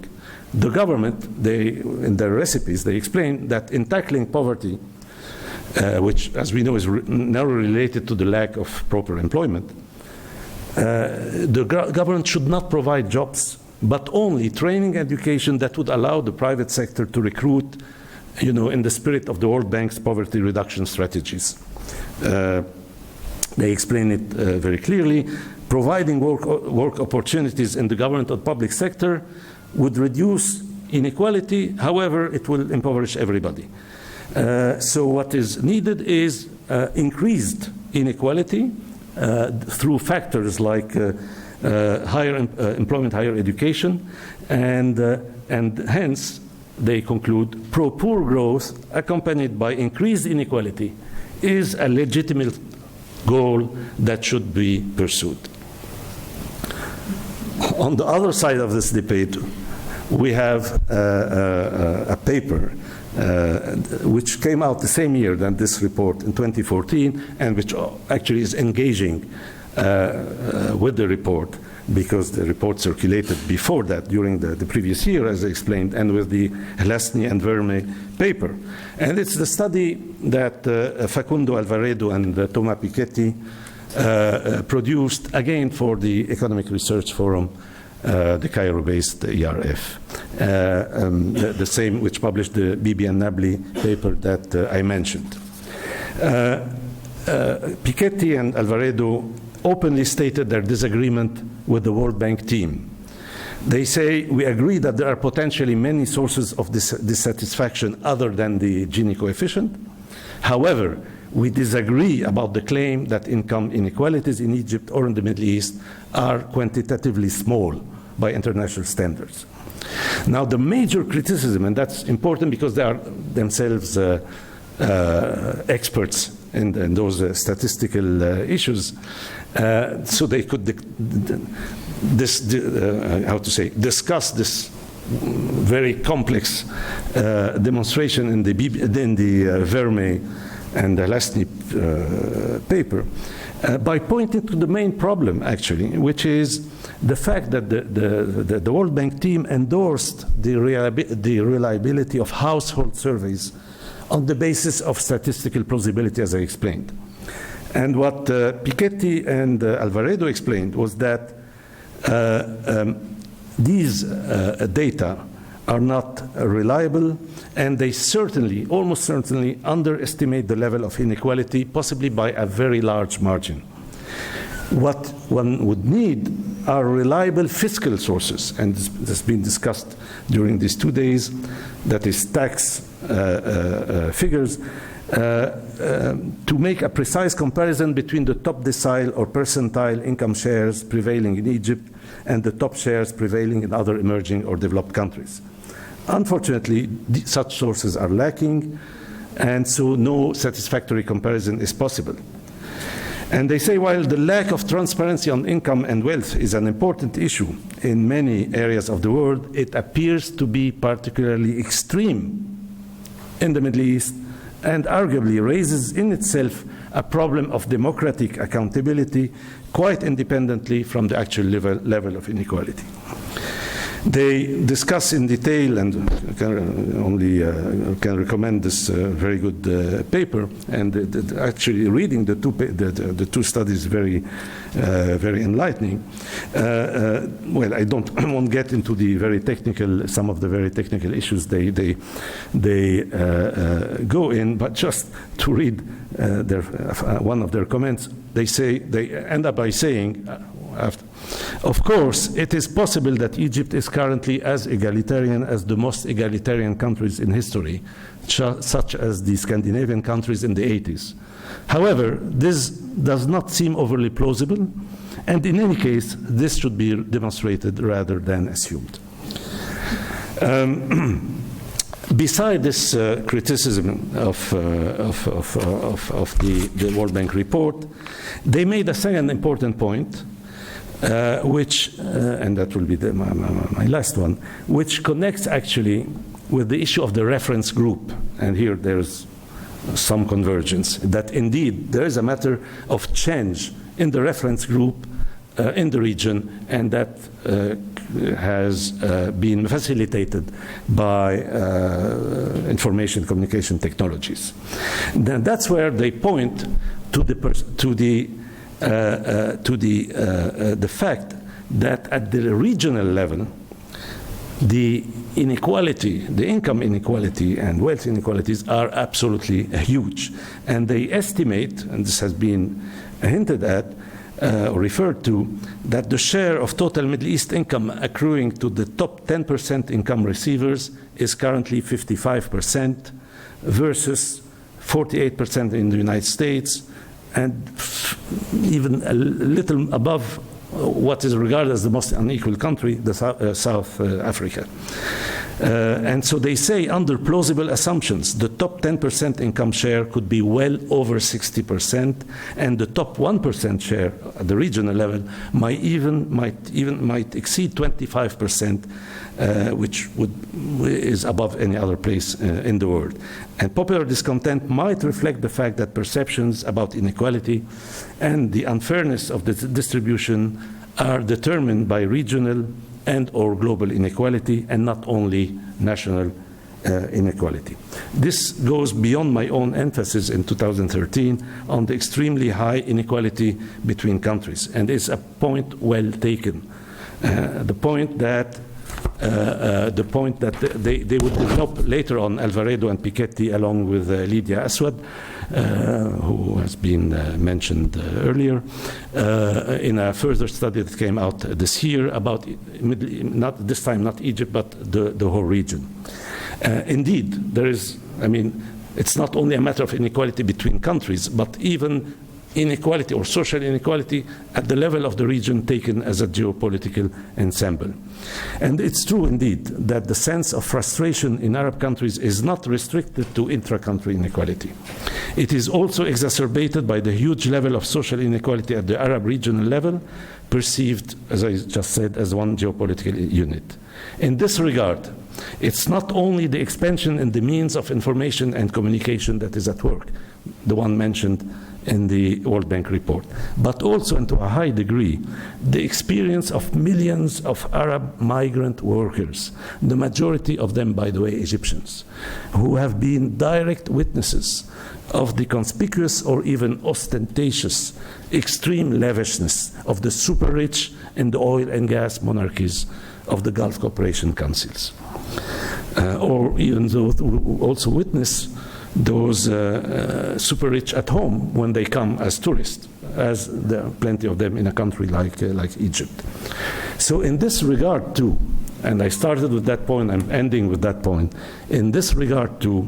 the government, in their recipes, they explain that in tackling poverty, which, as we know, is narrowly related to the lack of proper employment, the government should not provide jobs, but only training education that would allow the private sector to recruit, in the spirit of the World Bank's poverty reduction strategies. They explain it very clearly. Providing work opportunities in the government or public sector would reduce inequality, however, it will impoverish everybody. So what is needed is increased inequality through factors like higher employment, higher education, and hence they conclude pro-poor growth accompanied by increased inequality is a legitimate goal that should be pursued. On the other side of this debate, we have a paper which came out the same year than this report in 2014, and which actually is engaging with the report, because the report circulated before that, during the previous year, as I explained, and with the Hlastny and Verme paper. And it's the study that Facundo Alvaredo and Thomas Piketty produced, again, for the Economic Research Forum, the Cairo-based ERF, the same which published the Bibi and Nabli paper that I mentioned. Piketty and Alvaredo openly stated their disagreement with the World Bank team, They say, we agree that there are potentially many sources of dissatisfaction other than the Gini coefficient. However, we disagree about the claim that income inequalities in Egypt or in the Middle East are quantitatively small by international standards. Now, the major criticism, and that's important because they are themselves experts in those statistical issues, so they could discuss this very complex demonstration in the Vermeer and the Lasny paper by pointing to the main problem, actually, which is the fact that the World Bank team endorsed the reliability of household surveys on the basis of statistical plausibility, as I explained. And what Piketty and Alvaredo explained was that these data are not reliable, and they certainly, almost certainly, underestimate the level of inequality, possibly by a very large margin. What one would need are reliable fiscal sources, and this has been discussed during these 2 days, that is tax figures, to make a precise comparison between the top decile or percentile income shares prevailing in Egypt and the top shares prevailing in other emerging or developed countries. Unfortunately, such sources are lacking, and so no satisfactory comparison is possible. And they say, while the lack of transparency on income and wealth is an important issue in many areas of the world, it appears to be particularly extreme in the Middle East, and arguably raises in itself a problem of democratic accountability quite independently from the actual level of inequality. They discuss in detail, and can recommend this very good paper. And actually, reading the two studies very enlightening. Well, I won't get into the some of the very technical issues they go in, but just to read one of their comments, they end up by saying. Of course, it is possible that Egypt is currently as egalitarian as the most egalitarian countries in history, such as the Scandinavian countries in the 80s. However, this does not seem overly plausible, and in any case, this should be demonstrated rather than assumed. Beside this criticism of the World Bank report, they made a second important point, which, and that will be my last one, which connects actually with the issue of the reference group. And here there's some convergence, that indeed there is a matter of change in the reference group in the region, and that has been facilitated by information communication technologies. Then that's where they point to the fact that at the regional level, the inequality, the income inequality and wealth inequalities are absolutely huge. And they estimate, and this has been hinted at, or referred to, that the share of total Middle East income accruing to the top 10% income receivers is currently 55% versus 48% in the United States, and even a little above what is regarded as the most unequal country, the South Africa. And so they say, under plausible assumptions, the top 10% income share could be well over 60%, and the top 1% share at the regional level might exceed 25%, which is above any other place in the world. And popular discontent might reflect the fact that perceptions about inequality and the unfairness of the distribution are determined by regional and or global inequality, and not only national inequality. This goes beyond my own emphasis in 2013 on the extremely high inequality between countries, and is a point well taken. The point that the point that they would develop later on, Alvaredo and Piketty, along with Lydia Aswad, who has been mentioned earlier, in a further study that came out this year about, not this time, not Egypt, but the whole region. Indeed, there is, I mean, it's not only a matter of inequality between countries, but even inequality or social inequality at the level of the region taken as a geopolitical ensemble. And it's true indeed that the sense of frustration in Arab countries is not restricted to intra-country inequality. It is also exacerbated by the huge level of social inequality at the Arab regional level, perceived, as I just said, as one geopolitical unit. In this regard, it's not only the expansion in the means of information and communication that is at work, the one mentioned in the World Bank report, but also, and to a high degree, the experience of millions of Arab migrant workers, the majority of them, by the way, Egyptians, who have been direct witnesses of the conspicuous or even ostentatious extreme lavishness of the super rich in the oil and gas monarchies of the Gulf Cooperation Councils. Or even those who also witness those super rich at home when they come as tourists, as there are plenty of them in a country like Egypt. So in this regard too, and I started with that point, I'm ending with that point, in this regard too,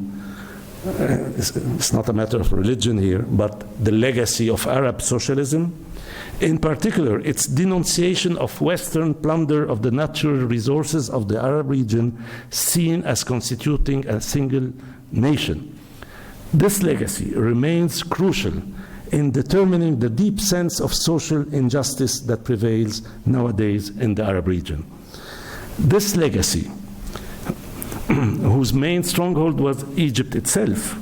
it's not a matter of religion here, but the legacy of Arab socialism, in particular its denunciation of Western plunder of the natural resources of the Arab region seen as constituting a single nation. This legacy remains crucial in determining the deep sense of social injustice that prevails nowadays in the Arab region. This legacy, whose main stronghold was Egypt itself,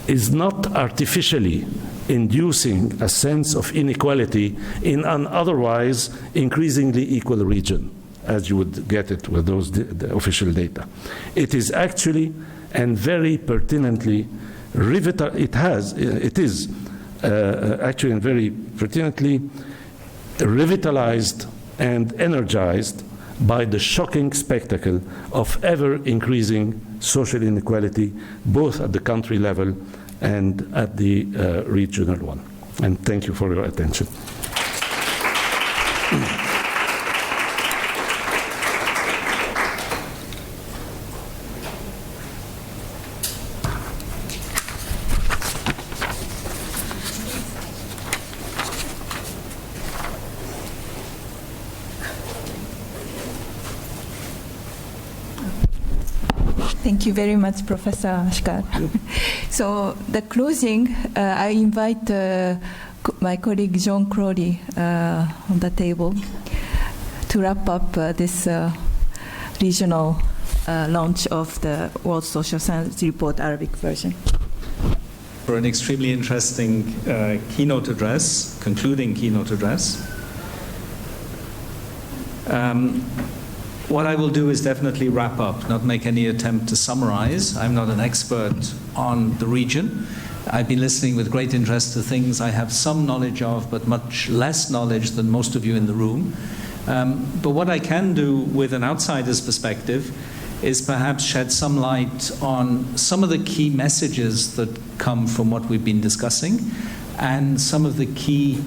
is not artificially inducing a sense of inequality in an otherwise increasingly equal region, as you would get it with those the official data. It is actually and very pertinently it is actually and very pertinently revitalized and energized by the shocking spectacle of ever-increasing social inequality, both at the country level and at the regional one. And thank you for your attention. Thank you very much, Professor Ashkar. So the closing, I invite my colleague Jean Crowley on the table to wrap up this regional launch of the World Social Science Report Arabic version. For an extremely interesting keynote address, concluding keynote address. What I will do is definitely wrap up, not make any attempt to summarize. I'm not an expert on the region. I've been listening with great interest to things I have some knowledge of, but much less knowledge than most of you in the room. But what I can do with an outsider's perspective is perhaps shed some light on some of the key messages that come from what we've been discussing and some of the key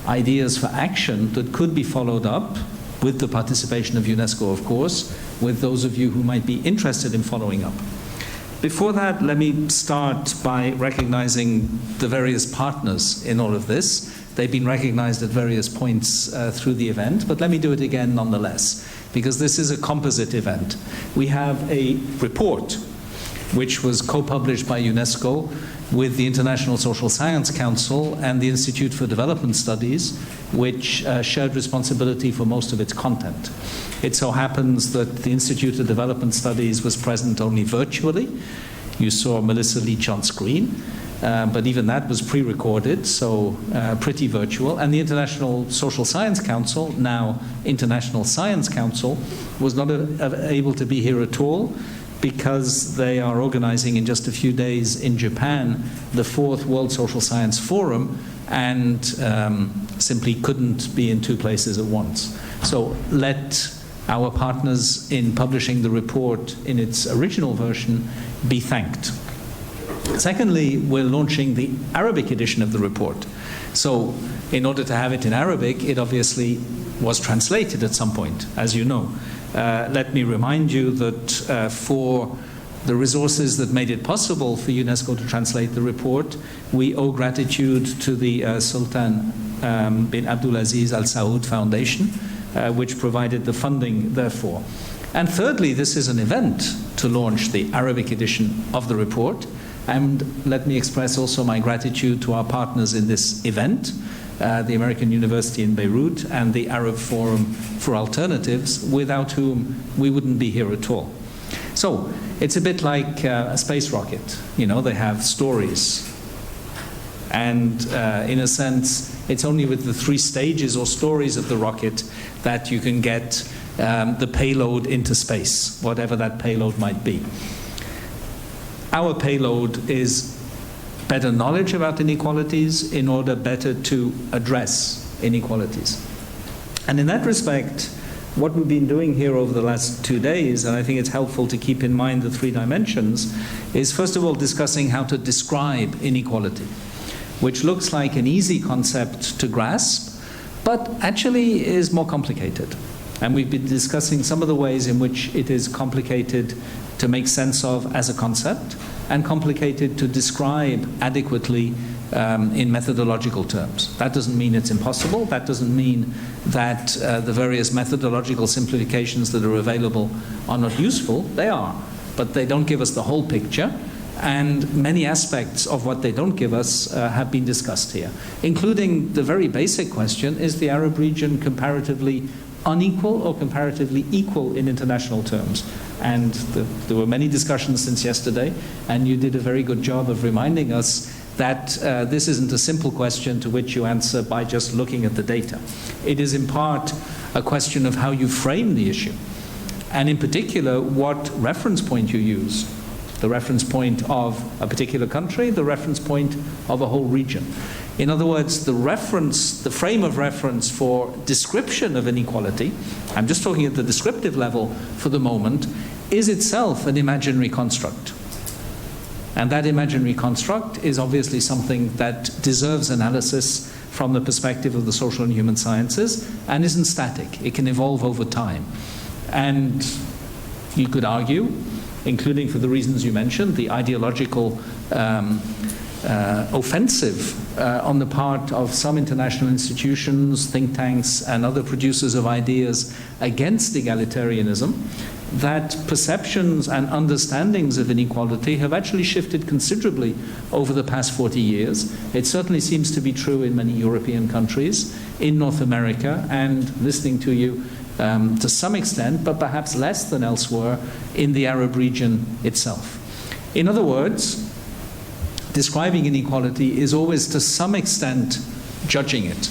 ideas for action that could be followed up with the participation of UNESCO, of course, with those of you who might be interested in following up. Before that, let me start by recognizing the various partners in all of this. They've been recognized at various points through the event, but let me do it again nonetheless, because this is a composite event. We have a report which was co-published by UNESCO with the International Social Science Council and the Institute for Development Studies, which shared responsibility for most of its content. It so happens that the Institute of Development Studies was present only virtually. You saw Melissa Leach on screen, but even that was pre-recorded, so pretty virtual. And the International Social Science Council, now International Science Council, was not able to be here at all, because they are organizing in just a few days in Japan the 4th World Social Science Forum and simply couldn't be in two places at once. So let our partners in publishing the report in its original version be thanked. Secondly, we're launching the Arabic edition of the report. So, in order to have it in Arabic, it obviously was translated at some point, as you know. Let me remind you that for the resources that made it possible for UNESCO to translate the report, we owe gratitude to the Sultan bin Abdulaziz Al Saud Foundation, which provided the funding therefore. And thirdly, this is an event to launch the Arabic edition of the report. And let me express also my gratitude to our partners in this event, the American University in Beirut and the Arab Forum for Alternatives, without whom we wouldn't be here at all. So it's a bit like a space rocket. You know, they have stories. And in a sense, it's only with the 3 stages or stories of the rocket that you can get the payload into space, whatever that payload might be. Our payload is better knowledge about inequalities in order better to address inequalities. And in that respect, what we've been doing here over the last 2 days, and I think it's helpful to keep in mind the 3 dimensions, is first of all discussing how to describe inequality, which looks like an easy concept to grasp, but actually is more complicated. And we've been discussing some of the ways in which it is complicated to make sense of as a concept, and complicated to describe adequately in methodological terms. That doesn't mean it's impossible. That doesn't mean that the various methodological simplifications that are available are not useful. They are, but they don't give us the whole picture. And many aspects of what they don't give us have been discussed here, including the very basic question, is the Arab region comparatively unequal or comparatively equal in international terms? And there were many discussions since yesterday, and you did a very good job of reminding us that this isn't a simple question to which you answer by just looking at the data. It is in part a question of how you frame the issue, and in particular, what reference point you use. The reference point of a particular country, the reference point of a whole region. In other words, the frame of reference for description of inequality, I'm just talking at the descriptive level for the moment, is itself an imaginary construct. And that imaginary construct is obviously something that deserves analysis from the perspective of the social and human sciences, and isn't static. It can evolve over time. And you could argue, including for the reasons you mentioned, the ideological offensive on the part of some international institutions, think tanks, and other producers of ideas against egalitarianism, that perceptions and understandings of inequality have actually shifted considerably over the past 40 years. It certainly seems to be true in many European countries, in North America, and listening to you to some extent, but perhaps less than elsewhere, in the Arab region itself. In other words, describing inequality is always to some extent judging it.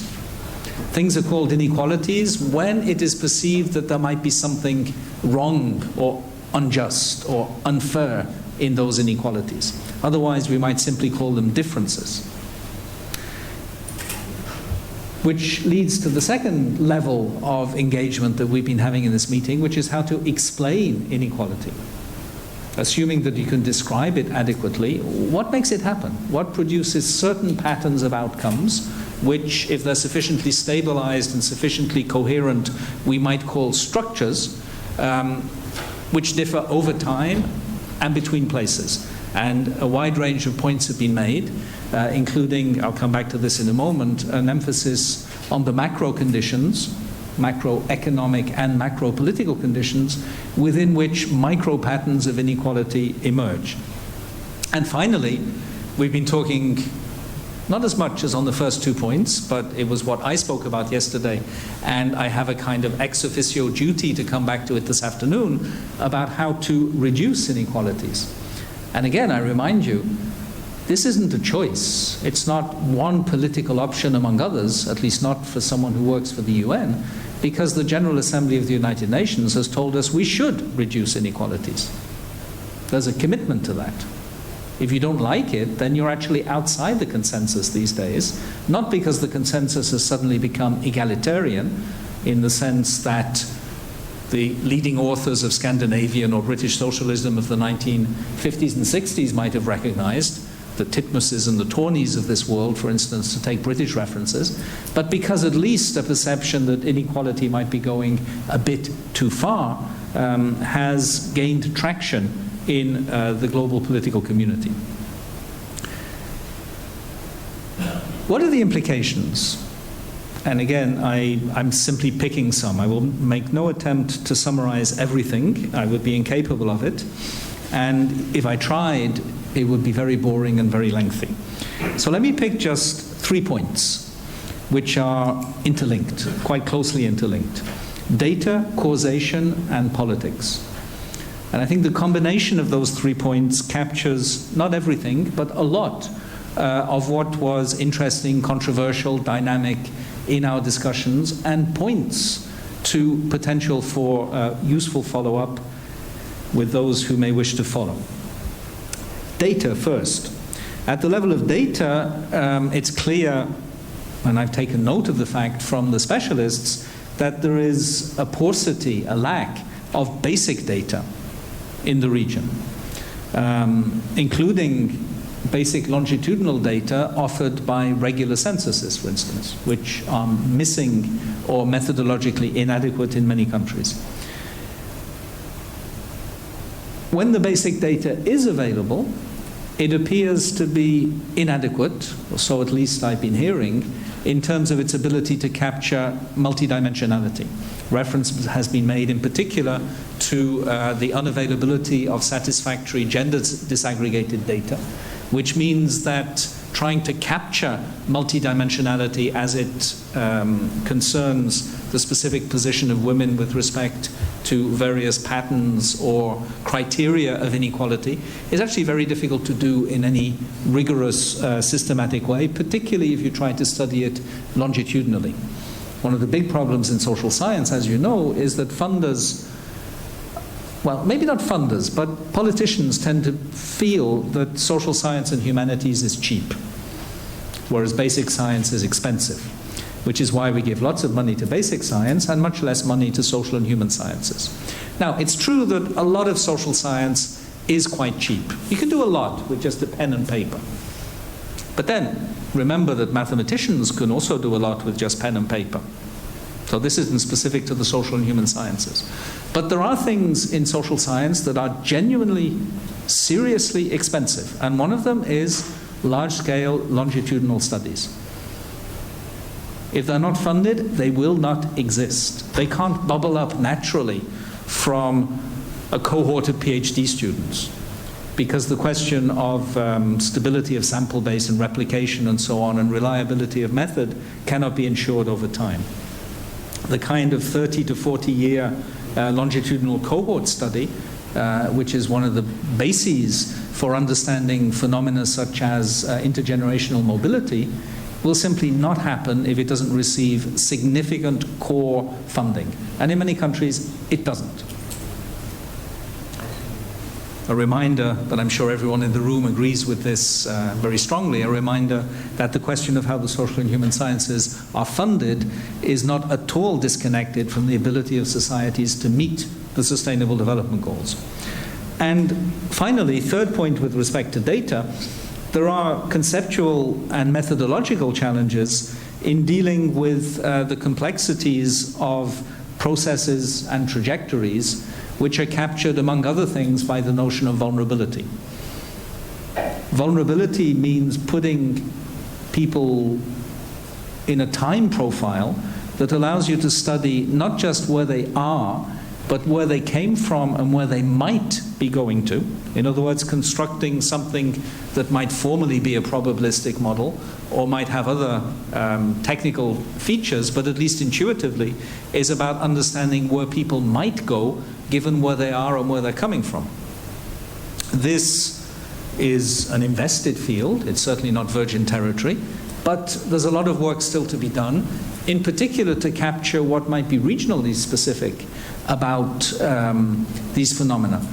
Things are called inequalities when it is perceived that there might be something wrong or unjust or unfair in those inequalities. Otherwise, we might simply call them differences. Which leads to the second level of engagement that we've been having in this meeting, which is how to explain inequality. Assuming that you can describe it adequately, what makes it happen? What produces certain patterns of outcomes, which, if they're sufficiently stabilized and sufficiently coherent, we might call structures, which differ over time and between places. And a wide range of points have been made, including, I'll come back to this in a moment, an emphasis on the macro conditions, macroeconomic and macro-political conditions within which micro patterns of inequality emerge. And finally, we've been talking not as much as on the first 2 points, but it was what I spoke about yesterday, and I have a kind of ex officio duty to come back to it this afternoon, about how to reduce inequalities. And again, I remind you, this isn't a choice. It's not one political option among others, at least not for someone who works for the UN, because the General Assembly of the United Nations has told us we should reduce inequalities. There's a commitment to that. If you don't like it, then you're actually outside the consensus these days, not because the consensus has suddenly become egalitarian, in the sense that the leading authors of Scandinavian or British socialism of the 1950s and 60s might have recognized, the Titmuses and the Torneys of this world, for instance, to take British references, but because at least a perception that inequality might be going a bit too far has gained traction in the global political community. What are the implications? And again, I'm simply picking some. I will make no attempt to summarize everything. I would be incapable of it. And if I tried, it would be very boring and very lengthy. So let me pick just 3 points, which are interlinked, quite closely interlinked. Data, causation, and politics. And I think the combination of those 3 points captures not everything, but a lot of what was interesting, controversial, dynamic in our discussions, and points to potential for useful follow-up with those who may wish to follow. Data first. At the level of data, it's clear, and I've taken note of the fact from the specialists, that there is a paucity, a lack of basic data in the region, including basic longitudinal data offered by regular censuses, for instance, which are missing or methodologically inadequate in many countries. When the basic data is available, it appears to be inadequate, or so at least I've been hearing, in terms of its ability to capture multidimensionality. Reference has been made in particular to the unavailability of satisfactory gender disaggregated data, which means that trying to capture multidimensionality as it concerns the specific position of women with respect to various patterns or criteria of inequality is actually very difficult to do in any rigorous systematic way, particularly if you try to study it longitudinally. One of the big problems in social science, as you know, is that funders, well, maybe not funders, but politicians tend to feel that social science and humanities is cheap, whereas basic science is expensive, which is why we give lots of money to basic science and much less money to social and human sciences. Now, it's true that a lot of social science is quite cheap. You can do a lot with just a pen and paper. But then, remember that mathematicians can also do a lot with just pen and paper. So this isn't specific to the social and human sciences. But there are things in social science that are genuinely, seriously expensive. And one of them is large-scale longitudinal studies. If they're not funded, they will not exist. They can't bubble up naturally from a cohort of PhD students, because the question of stability of sample base and replication and so on, and reliability of method cannot be ensured over time. The kind of 30 to 40 year longitudinal cohort study, which is one of the bases for understanding phenomena such as intergenerational mobility, will simply not happen if it doesn't receive significant core funding. And in many countries, it doesn't. A reminder, but I'm sure everyone in the room agrees with this very strongly, a reminder that the question of how the social and human sciences are funded is not at all disconnected from the ability of societies to meet the Sustainable Development Goals. And finally, third point with respect to data, there are conceptual and methodological challenges in dealing with the complexities of processes and trajectories which are captured, among other things, by the notion of vulnerability. Vulnerability means putting people in a time profile that allows you to study not just where they are, but where they came from and where they might be going to. In other words, constructing something that might formally be a probabilistic model or might have other technical features, but at least intuitively is about understanding where people might go given where they are and where they're coming from. This is an invested field. It's certainly not virgin territory, but there's a lot of work still to be done, in particular to capture what might be regionally specific about these phenomena.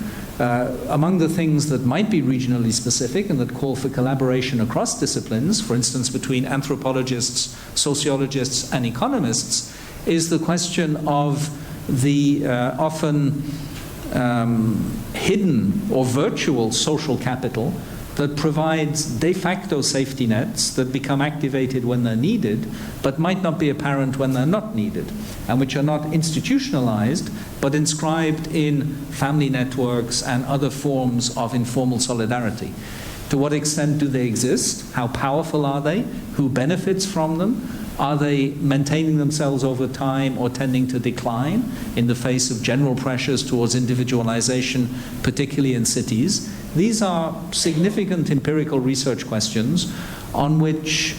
Among the things that might be regionally specific and that call for collaboration across disciplines, for instance between anthropologists, sociologists and economists, is the question of the often hidden or virtual social capital that provides de facto safety nets that become activated when they're needed, but might not be apparent when they're not needed, and which are not institutionalized, but inscribed in family networks and other forms of informal solidarity. To what extent do they exist? How powerful are they? Who benefits from them? Are they maintaining themselves over time or tending to decline in the face of general pressures towards individualization, particularly in cities? These are significant empirical research questions on which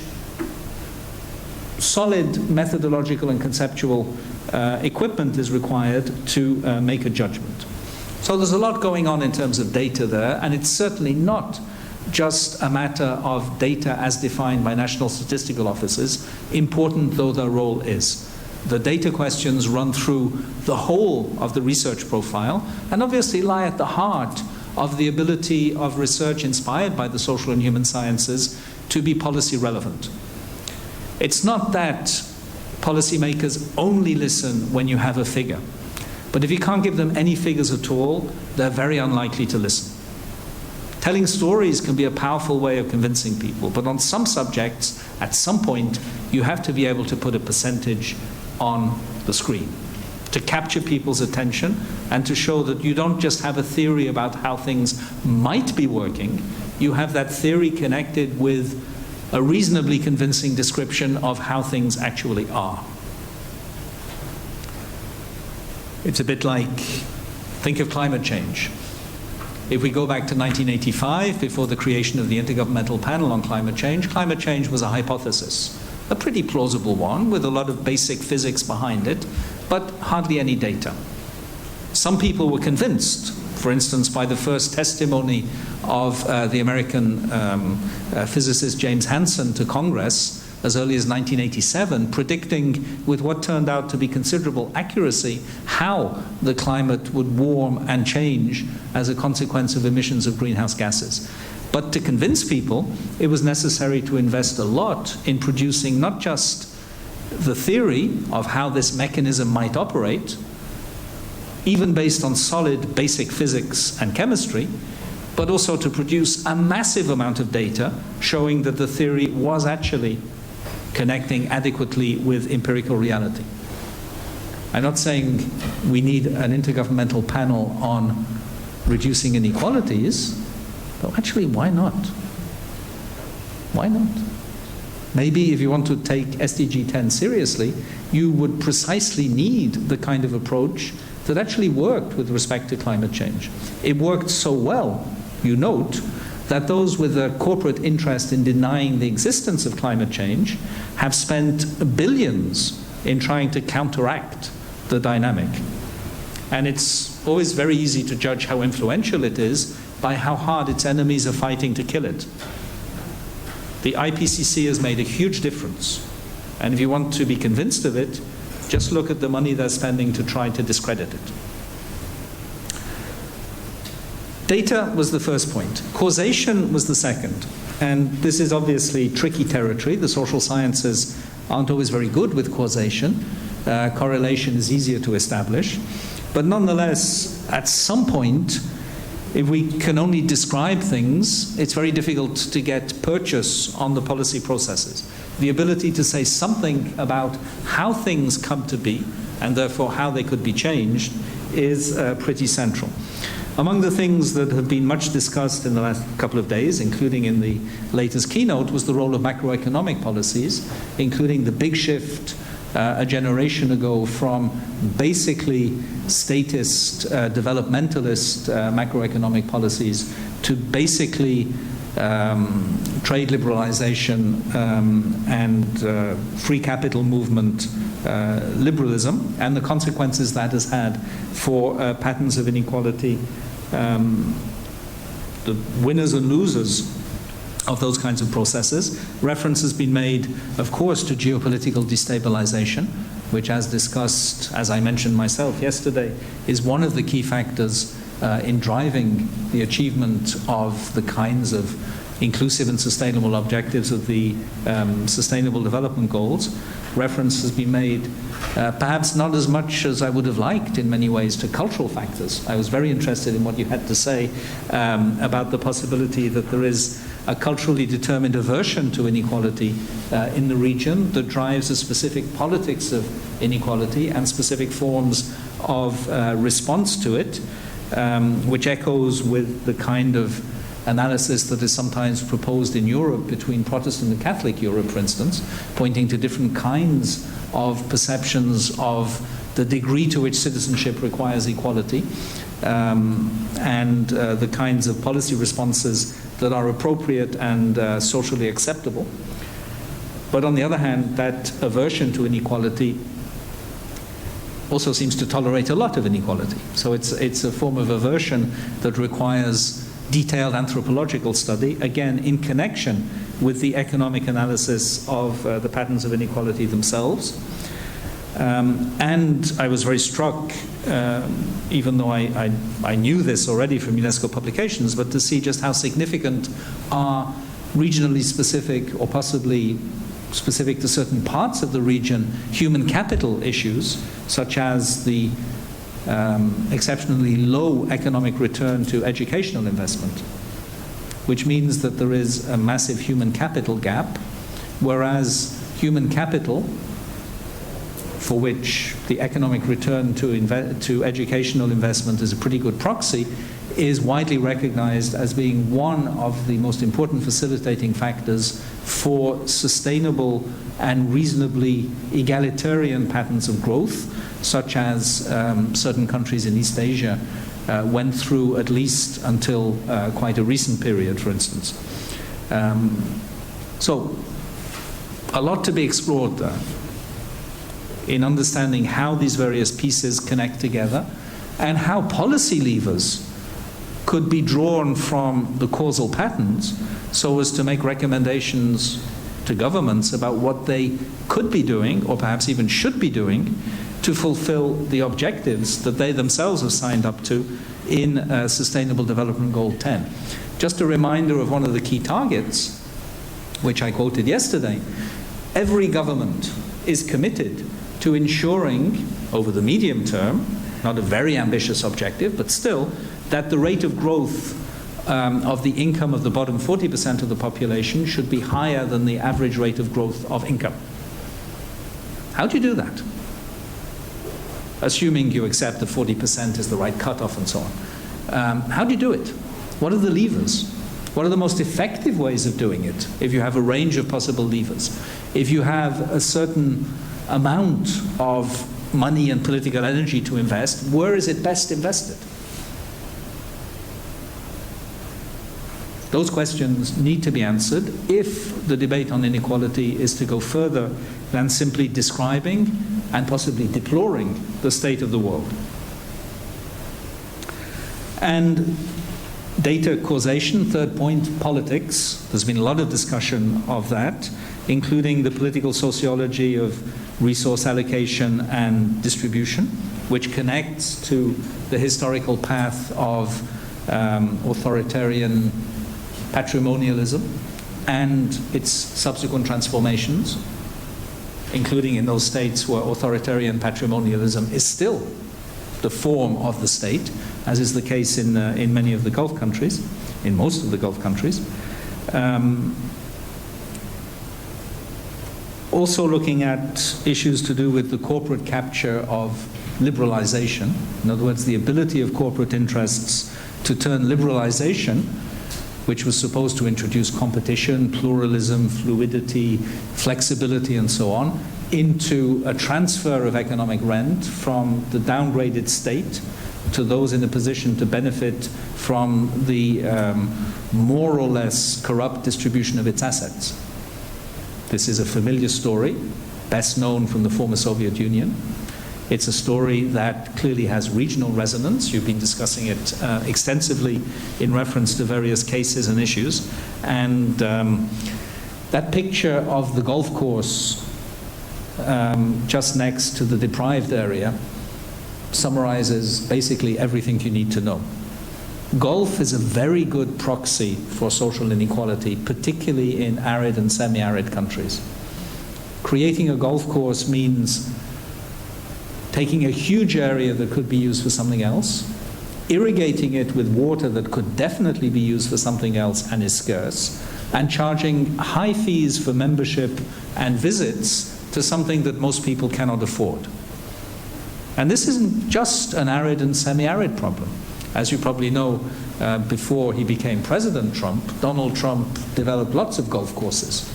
solid methodological and conceptual equipment is required to make a judgment. So there's a lot going on in terms of data there, and it's certainly not just a matter of data as defined by national statistical offices, important though their role is. The data questions run through the whole of the research profile and obviously lie at the heart of the ability of research inspired by the social and human sciences to be policy relevant. It's not that policymakers only listen when you have a figure, but if you can't give them any figures at all, they're very unlikely to listen. Telling stories can be a powerful way of convincing people, but on some subjects, at some point, you have to be able to put a percentage on the screen to capture people's attention and to show that you don't just have a theory about how things might be working, you have that theory connected with a reasonably convincing description of how things actually are. It's a bit like, think of climate change. If we go back to 1985, before the creation of the Intergovernmental Panel on Climate change was a hypothesis. A pretty plausible one, with a lot of basic physics behind it, but hardly any data. Some people were convinced, for instance, by the first testimony of the American physicist James Hansen to Congress as early as 1987, predicting with what turned out to be considerable accuracy how the climate would warm and change as a consequence of emissions of greenhouse gases. But to convince people, it was necessary to invest a lot in producing not just the theory of how this mechanism might operate, even based on solid basic physics and chemistry, but also to produce a massive amount of data showing that the theory was actually connecting adequately with empirical reality. I'm not saying we need an intergovernmental panel on reducing inequalities, but actually, why not? Why not? Maybe if you want to take SDG 10 seriously, you would precisely need the kind of approach that actually worked with respect to climate change. It worked so well, you note, that those with a corporate interest in denying the existence of climate change have spent billions in trying to counteract the dynamic. And it's always very easy to judge how influential it is by how hard its enemies are fighting to kill it. The IPCC has made a huge difference. And if you want to be convinced of it, just look at the money they're spending to try to discredit it. Data was the first point. Causation was the second. And this is obviously tricky territory. The social sciences aren't always very good with causation. Correlation is easier to establish. But nonetheless, at some point, if we can only describe things, it's very difficult to get purchase on the policy processes. The ability to say something about how things come to be, and therefore how they could be changed, is pretty central. Among the things that have been much discussed in the last couple of days, including in the latest keynote, was the role of macroeconomic policies, including the big shift a generation ago from basically statist, developmentalist macroeconomic policies to basically trade liberalization and free capital movement liberalism, and the consequences that has had for patterns of inequality, the winners and losers of those kinds of processes. Reference has been made, of course, to geopolitical destabilization, which, as discussed, as I mentioned myself yesterday, is one of the key factors in driving the achievement of the kinds of inclusive and sustainable objectives of the Sustainable Development Goals. Reference has been made, perhaps not as much as I would have liked in many ways, to cultural factors. I was very interested in what you had to say about the possibility that there is a culturally determined aversion to inequality in the region that drives a specific politics of inequality and specific forms of response to it, which echoes with the kind of analysis that is sometimes proposed in Europe between Protestant and Catholic Europe, for instance, pointing to different kinds of perceptions of the degree to which citizenship requires equality, and the kinds of policy responses that are appropriate and socially acceptable. But on the other hand, that aversion to inequality also seems to tolerate a lot of inequality. So it's a form of aversion that requires detailed anthropological study, again in connection with the economic analysis of the patterns of inequality themselves. And I was very struck, even though I knew this already from UNESCO publications, but to see just how significant are regionally specific, or possibly specific to certain parts of the region, human capital issues, such as the exceptionally low economic return to educational investment, which means that there is a massive human capital gap, whereas human capital, for which the economic return to educational investment is a pretty good proxy, is widely recognized as being one of the most important facilitating factors for sustainable and reasonably egalitarian patterns of growth, such as certain countries in East Asia went through, at least until quite a recent period, for instance. So, a lot to be explored there in understanding how these various pieces connect together and how policy levers could be drawn from the causal patterns so as to make recommendations to governments about what they could be doing, or perhaps even should be doing, to fulfill the objectives that they themselves have signed up to in Sustainable Development Goal 10. Just a reminder of one of the key targets, which I quoted yesterday. Every government is committed to ensuring, over the medium term, not a very ambitious objective, but still, that the rate of growth of the income of the bottom 40% of the population should be higher than the average rate of growth of income. How do you do that? Assuming you accept that 40% is the right cutoff and so on. How do you do it? What are the levers? What are the most effective ways of doing it if you have a range of possible levers? If you have a certain amount of money and political energy to invest, where is it best invested? Those questions need to be answered if the debate on inequality is to go further than simply describing and possibly deploring the state of the world. And data causation, third point, politics. There's been a lot of discussion of that, including the political sociology of resource allocation and distribution, which connects to the historical path of authoritarian patrimonialism and its subsequent transformations, including in those states where authoritarian patrimonialism is still the form of the state, as is the case in many of the Gulf countries, in most of the Gulf countries. Also looking at issues to do with the corporate capture of liberalization. In other words, the ability of corporate interests to turn liberalization, which was supposed to introduce competition, pluralism, fluidity, flexibility, and so on, into a transfer of economic rent from the downgraded state to those in a position to benefit from the more or less corrupt distribution of its assets. This is a familiar story, best known from the former Soviet Union. It's a story that clearly has regional resonance. You've been discussing it extensively in reference to various cases and issues. And that picture of the golf course just next to the deprived area summarizes basically everything you need to know. Golf is a very good proxy for social inequality, particularly in arid and semi-arid countries. Creating a golf course means taking a huge area that could be used for something else, irrigating it with water that could definitely be used for something else and is scarce, and charging high fees for membership and visits to something that most people cannot afford. And this isn't just an arid and semi-arid problem. As you probably know, before he became President Trump, Donald Trump developed lots of golf courses.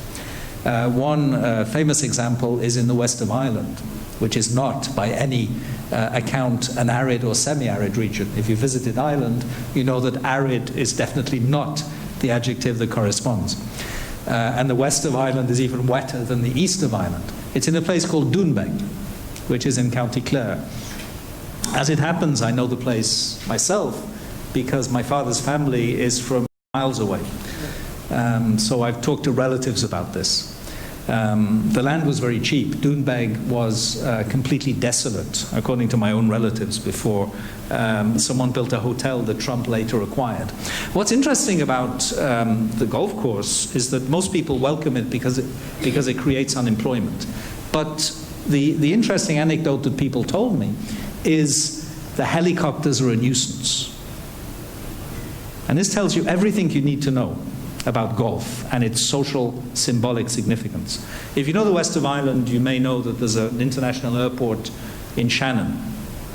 One famous example is in the west of Ireland, which is not, by any account, an arid or semi-arid region. If you visited Ireland, you know that arid is definitely not the adjective that corresponds. And the west of Ireland is even wetter than the east of Ireland. It's in a place called Doonbeg, which is in County Clare. As it happens, I know the place myself because my father's family is from miles away. So I've talked to relatives about this. The land was very cheap. Doonbeg was completely desolate, according to my own relatives, before someone built a hotel that Trump later acquired. What's interesting about the golf course is that most people welcome it because it creates unemployment. But the interesting anecdote that people told me is the helicopters are a nuisance. And this tells you everything you need to know about golf and its social symbolic significance. If you know the west of Ireland, you may know that there's an international airport in Shannon,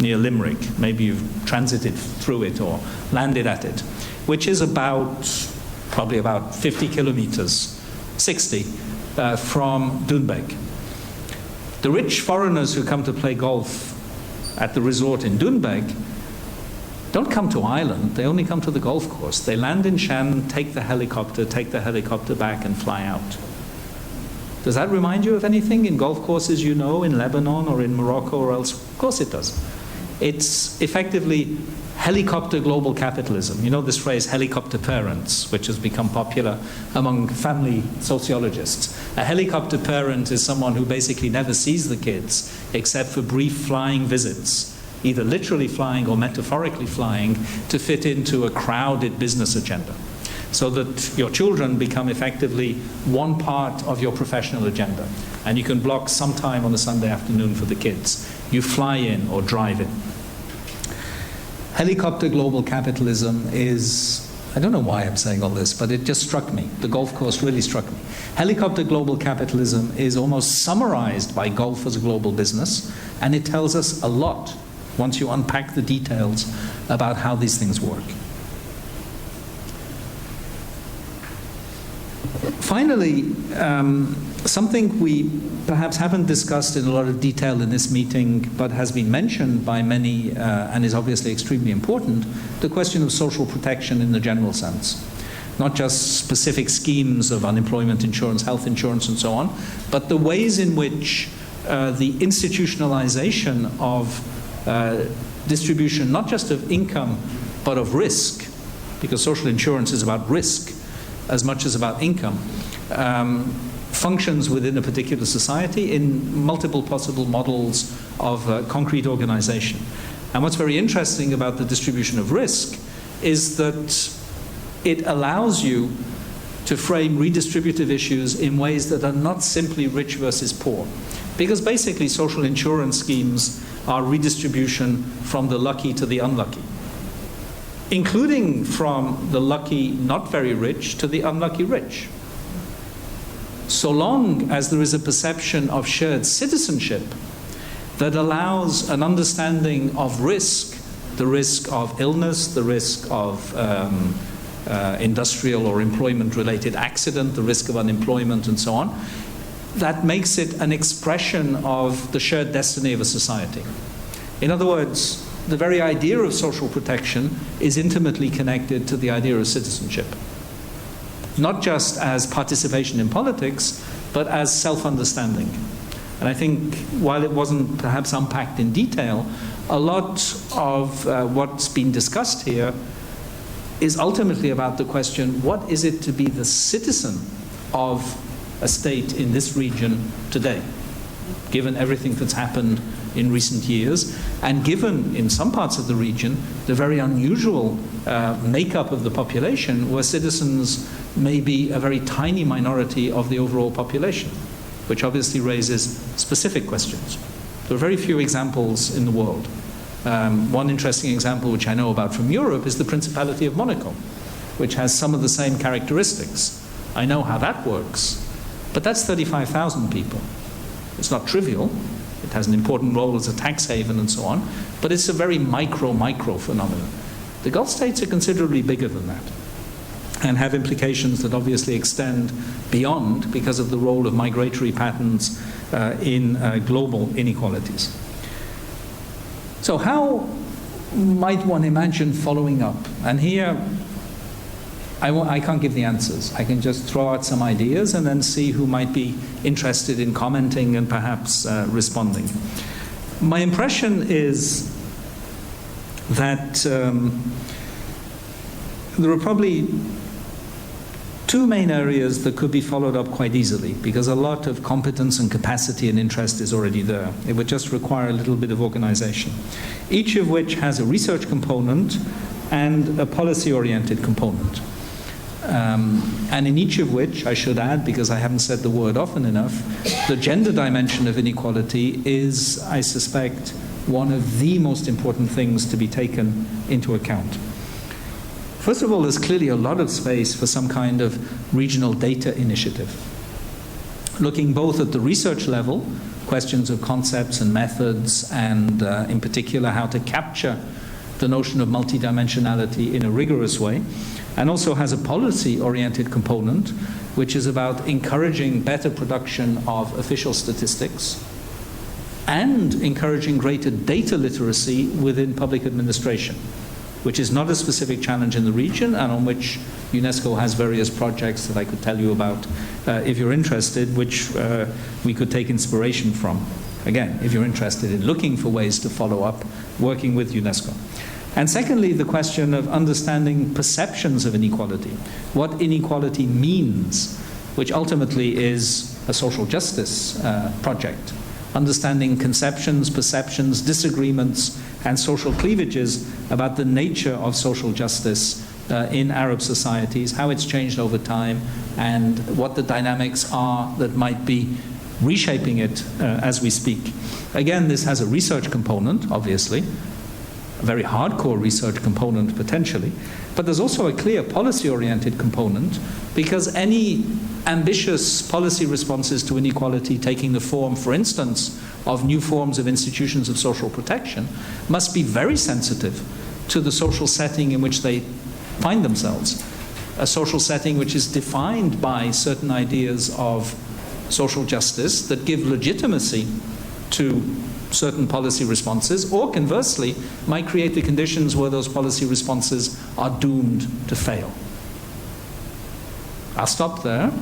near Limerick. Maybe you've transited through it or landed at it, which is probably about 50 kilometers, 60, from Doonbeg. The rich foreigners who come to play golf at the resort in Doonbeg don't come to Ireland, they only come to the golf course. They land in Shannon, take the helicopter back and fly out. Does that remind you of anything in golf courses you know, in Lebanon or in Morocco or else? Of course it does. It's effectively helicopter global capitalism. You know this phrase, helicopter parents, which has become popular among family sociologists. A helicopter parent is someone who basically never sees the kids except for brief flying visits, either literally flying or metaphorically flying, to fit into a crowded business agenda, so that your children become effectively one part of your professional agenda. And you can block some time on a Sunday afternoon for the kids. You fly in or drive in. Helicopter global capitalism is, I don't know why I'm saying all this, but it just struck me. The golf course really struck me. Helicopter global capitalism is almost summarized by golf as a global business, and it tells us a lot once you unpack the details about how these things work. Finally, something we perhaps haven't discussed in a lot of detail in this meeting, but has been mentioned by many and is obviously extremely important, the question of social protection in the general sense. Not just specific schemes of unemployment insurance, health insurance, and so on, but the ways in which the institutionalization of distribution, not just of income, but of risk, because social insurance is about risk as much as about income, functions within a particular society in multiple possible models of concrete organization. And what's very interesting about the distribution of risk is that it allows you to frame redistributive issues in ways that are not simply rich versus poor. Because basically social insurance schemes are redistribution from the lucky to the unlucky, including from the lucky not very rich to the unlucky rich. So long as there is a perception of shared citizenship that allows an understanding of risk, the risk of illness, the risk of industrial or employment-related accident, the risk of unemployment, and so on, that makes it an expression of the shared destiny of a society. In other words, the very idea of social protection is intimately connected to the idea of citizenship. Not just as participation in politics, but as self-understanding. And I think while it wasn't perhaps unpacked in detail, a lot of what's been discussed here is ultimately about the question, what is it to be the citizen of a state in this region today, given everything that's happened in recent years, and given, in some parts of the region, the very unusual makeup of the population, where citizens may be a very tiny minority of the overall population, which obviously raises specific questions. There are very few examples in the world. One interesting example which I know about from Europe is the Principality of Monaco, which has some of the same characteristics. I know how that works, but that's 35,000 people. It's not trivial. It has an important role as a tax haven and so on, but it's a very micro phenomenon. The Gulf states are considerably bigger than that and have implications that obviously extend beyond because of the role of migratory patterns in global inequalities. So how might one imagine following up? And here, I can't give the answers. I can just throw out some ideas and then see who might be interested in commenting and perhaps responding. My impression is that there are probably two main areas that could be followed up quite easily, because a lot of competence and capacity and interest is already there. It would just require a little bit of organization, each of which has a research component and a policy-oriented component. And in each of which, I should add, because I haven't said the word often enough, the gender dimension of inequality is, I suspect, one of the most important things to be taken into account. First of all, there's clearly a lot of space for some kind of regional data initiative, looking both at the research level, questions of concepts and methods, and in particular how to capture the notion of multidimensionality in a rigorous way, and also has a policy-oriented component, which is about encouraging better production of official statistics and encouraging greater data literacy within public administration, which is not a specific challenge in the region and on which UNESCO has various projects that I could tell you about if you're interested, which we could take inspiration from. Again, if you're interested in looking for ways to follow up, working with UNESCO. And secondly, the question of understanding perceptions of inequality, what inequality means, which ultimately is a social justice project. Understanding conceptions, perceptions, disagreements, and social cleavages about the nature of social justice in Arab societies, how it's changed over time, and what the dynamics are that might be reshaping it as we speak. Again, this has a research component, obviously, a very hardcore research component potentially, but there's also a clear policy-oriented component, because any ambitious policy responses to inequality taking the form, for instance, of new forms of institutions of social protection must be very sensitive to the social setting in which they find themselves. A social setting which is defined by certain ideas of social justice that give legitimacy to certain policy responses, or conversely, might create the conditions where those policy responses are doomed to fail. I'll stop there.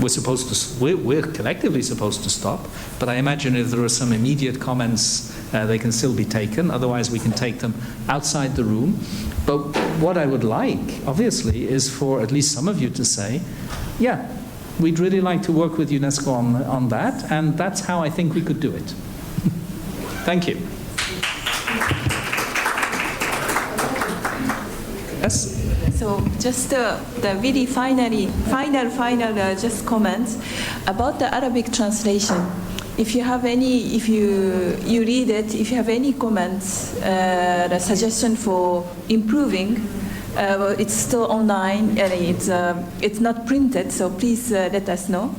We're collectively supposed to stop, but I imagine if there are some immediate comments, they can still be taken. Otherwise, we can take them outside the room. But what I would like, obviously, is for at least some of you to say, yeah, we'd really like to work with UNESCO on that, and that's how I think we could do it. Thank you. Yes? So just the really final just comments about the Arabic translation. If you have any, if you read it, if you have any comments, the suggestion for improving, it's still online and it's not printed, so please let us know.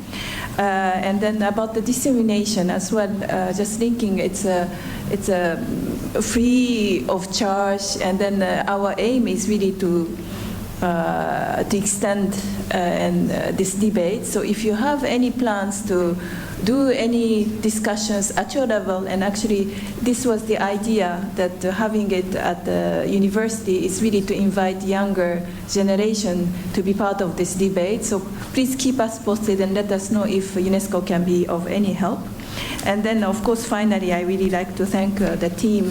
And then about the dissemination as well, just thinking it's a free of charge, and then our aim is really to extend this debate. So if you have any plans to do any discussions at your level, and actually this was the idea that having it at the university is really to invite younger generation to be part of this debate. So please keep us posted and let us know if UNESCO can be of any help. And then, of course, finally, I really like to thank the team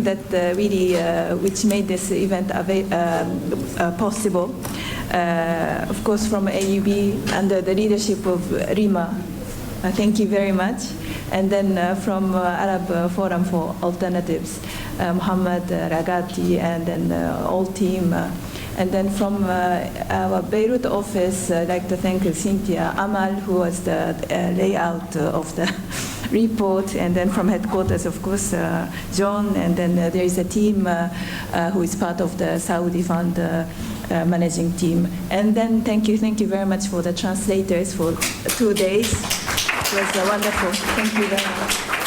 that really which made this event possible. Of course, from AUB under the leadership of Rima. Thank you very much. And then from Arab Forum for Alternatives. Muhammad Ragati, and then the whole team. And then from our Beirut office, I'd like to thank Cynthia Amal, who was the layout of the report. And then from headquarters, of course, John. And then there is a team who is part of the Saudi Fund managing team. And then thank you very much for the translators for 2 days. It was wonderful. Thank you very much.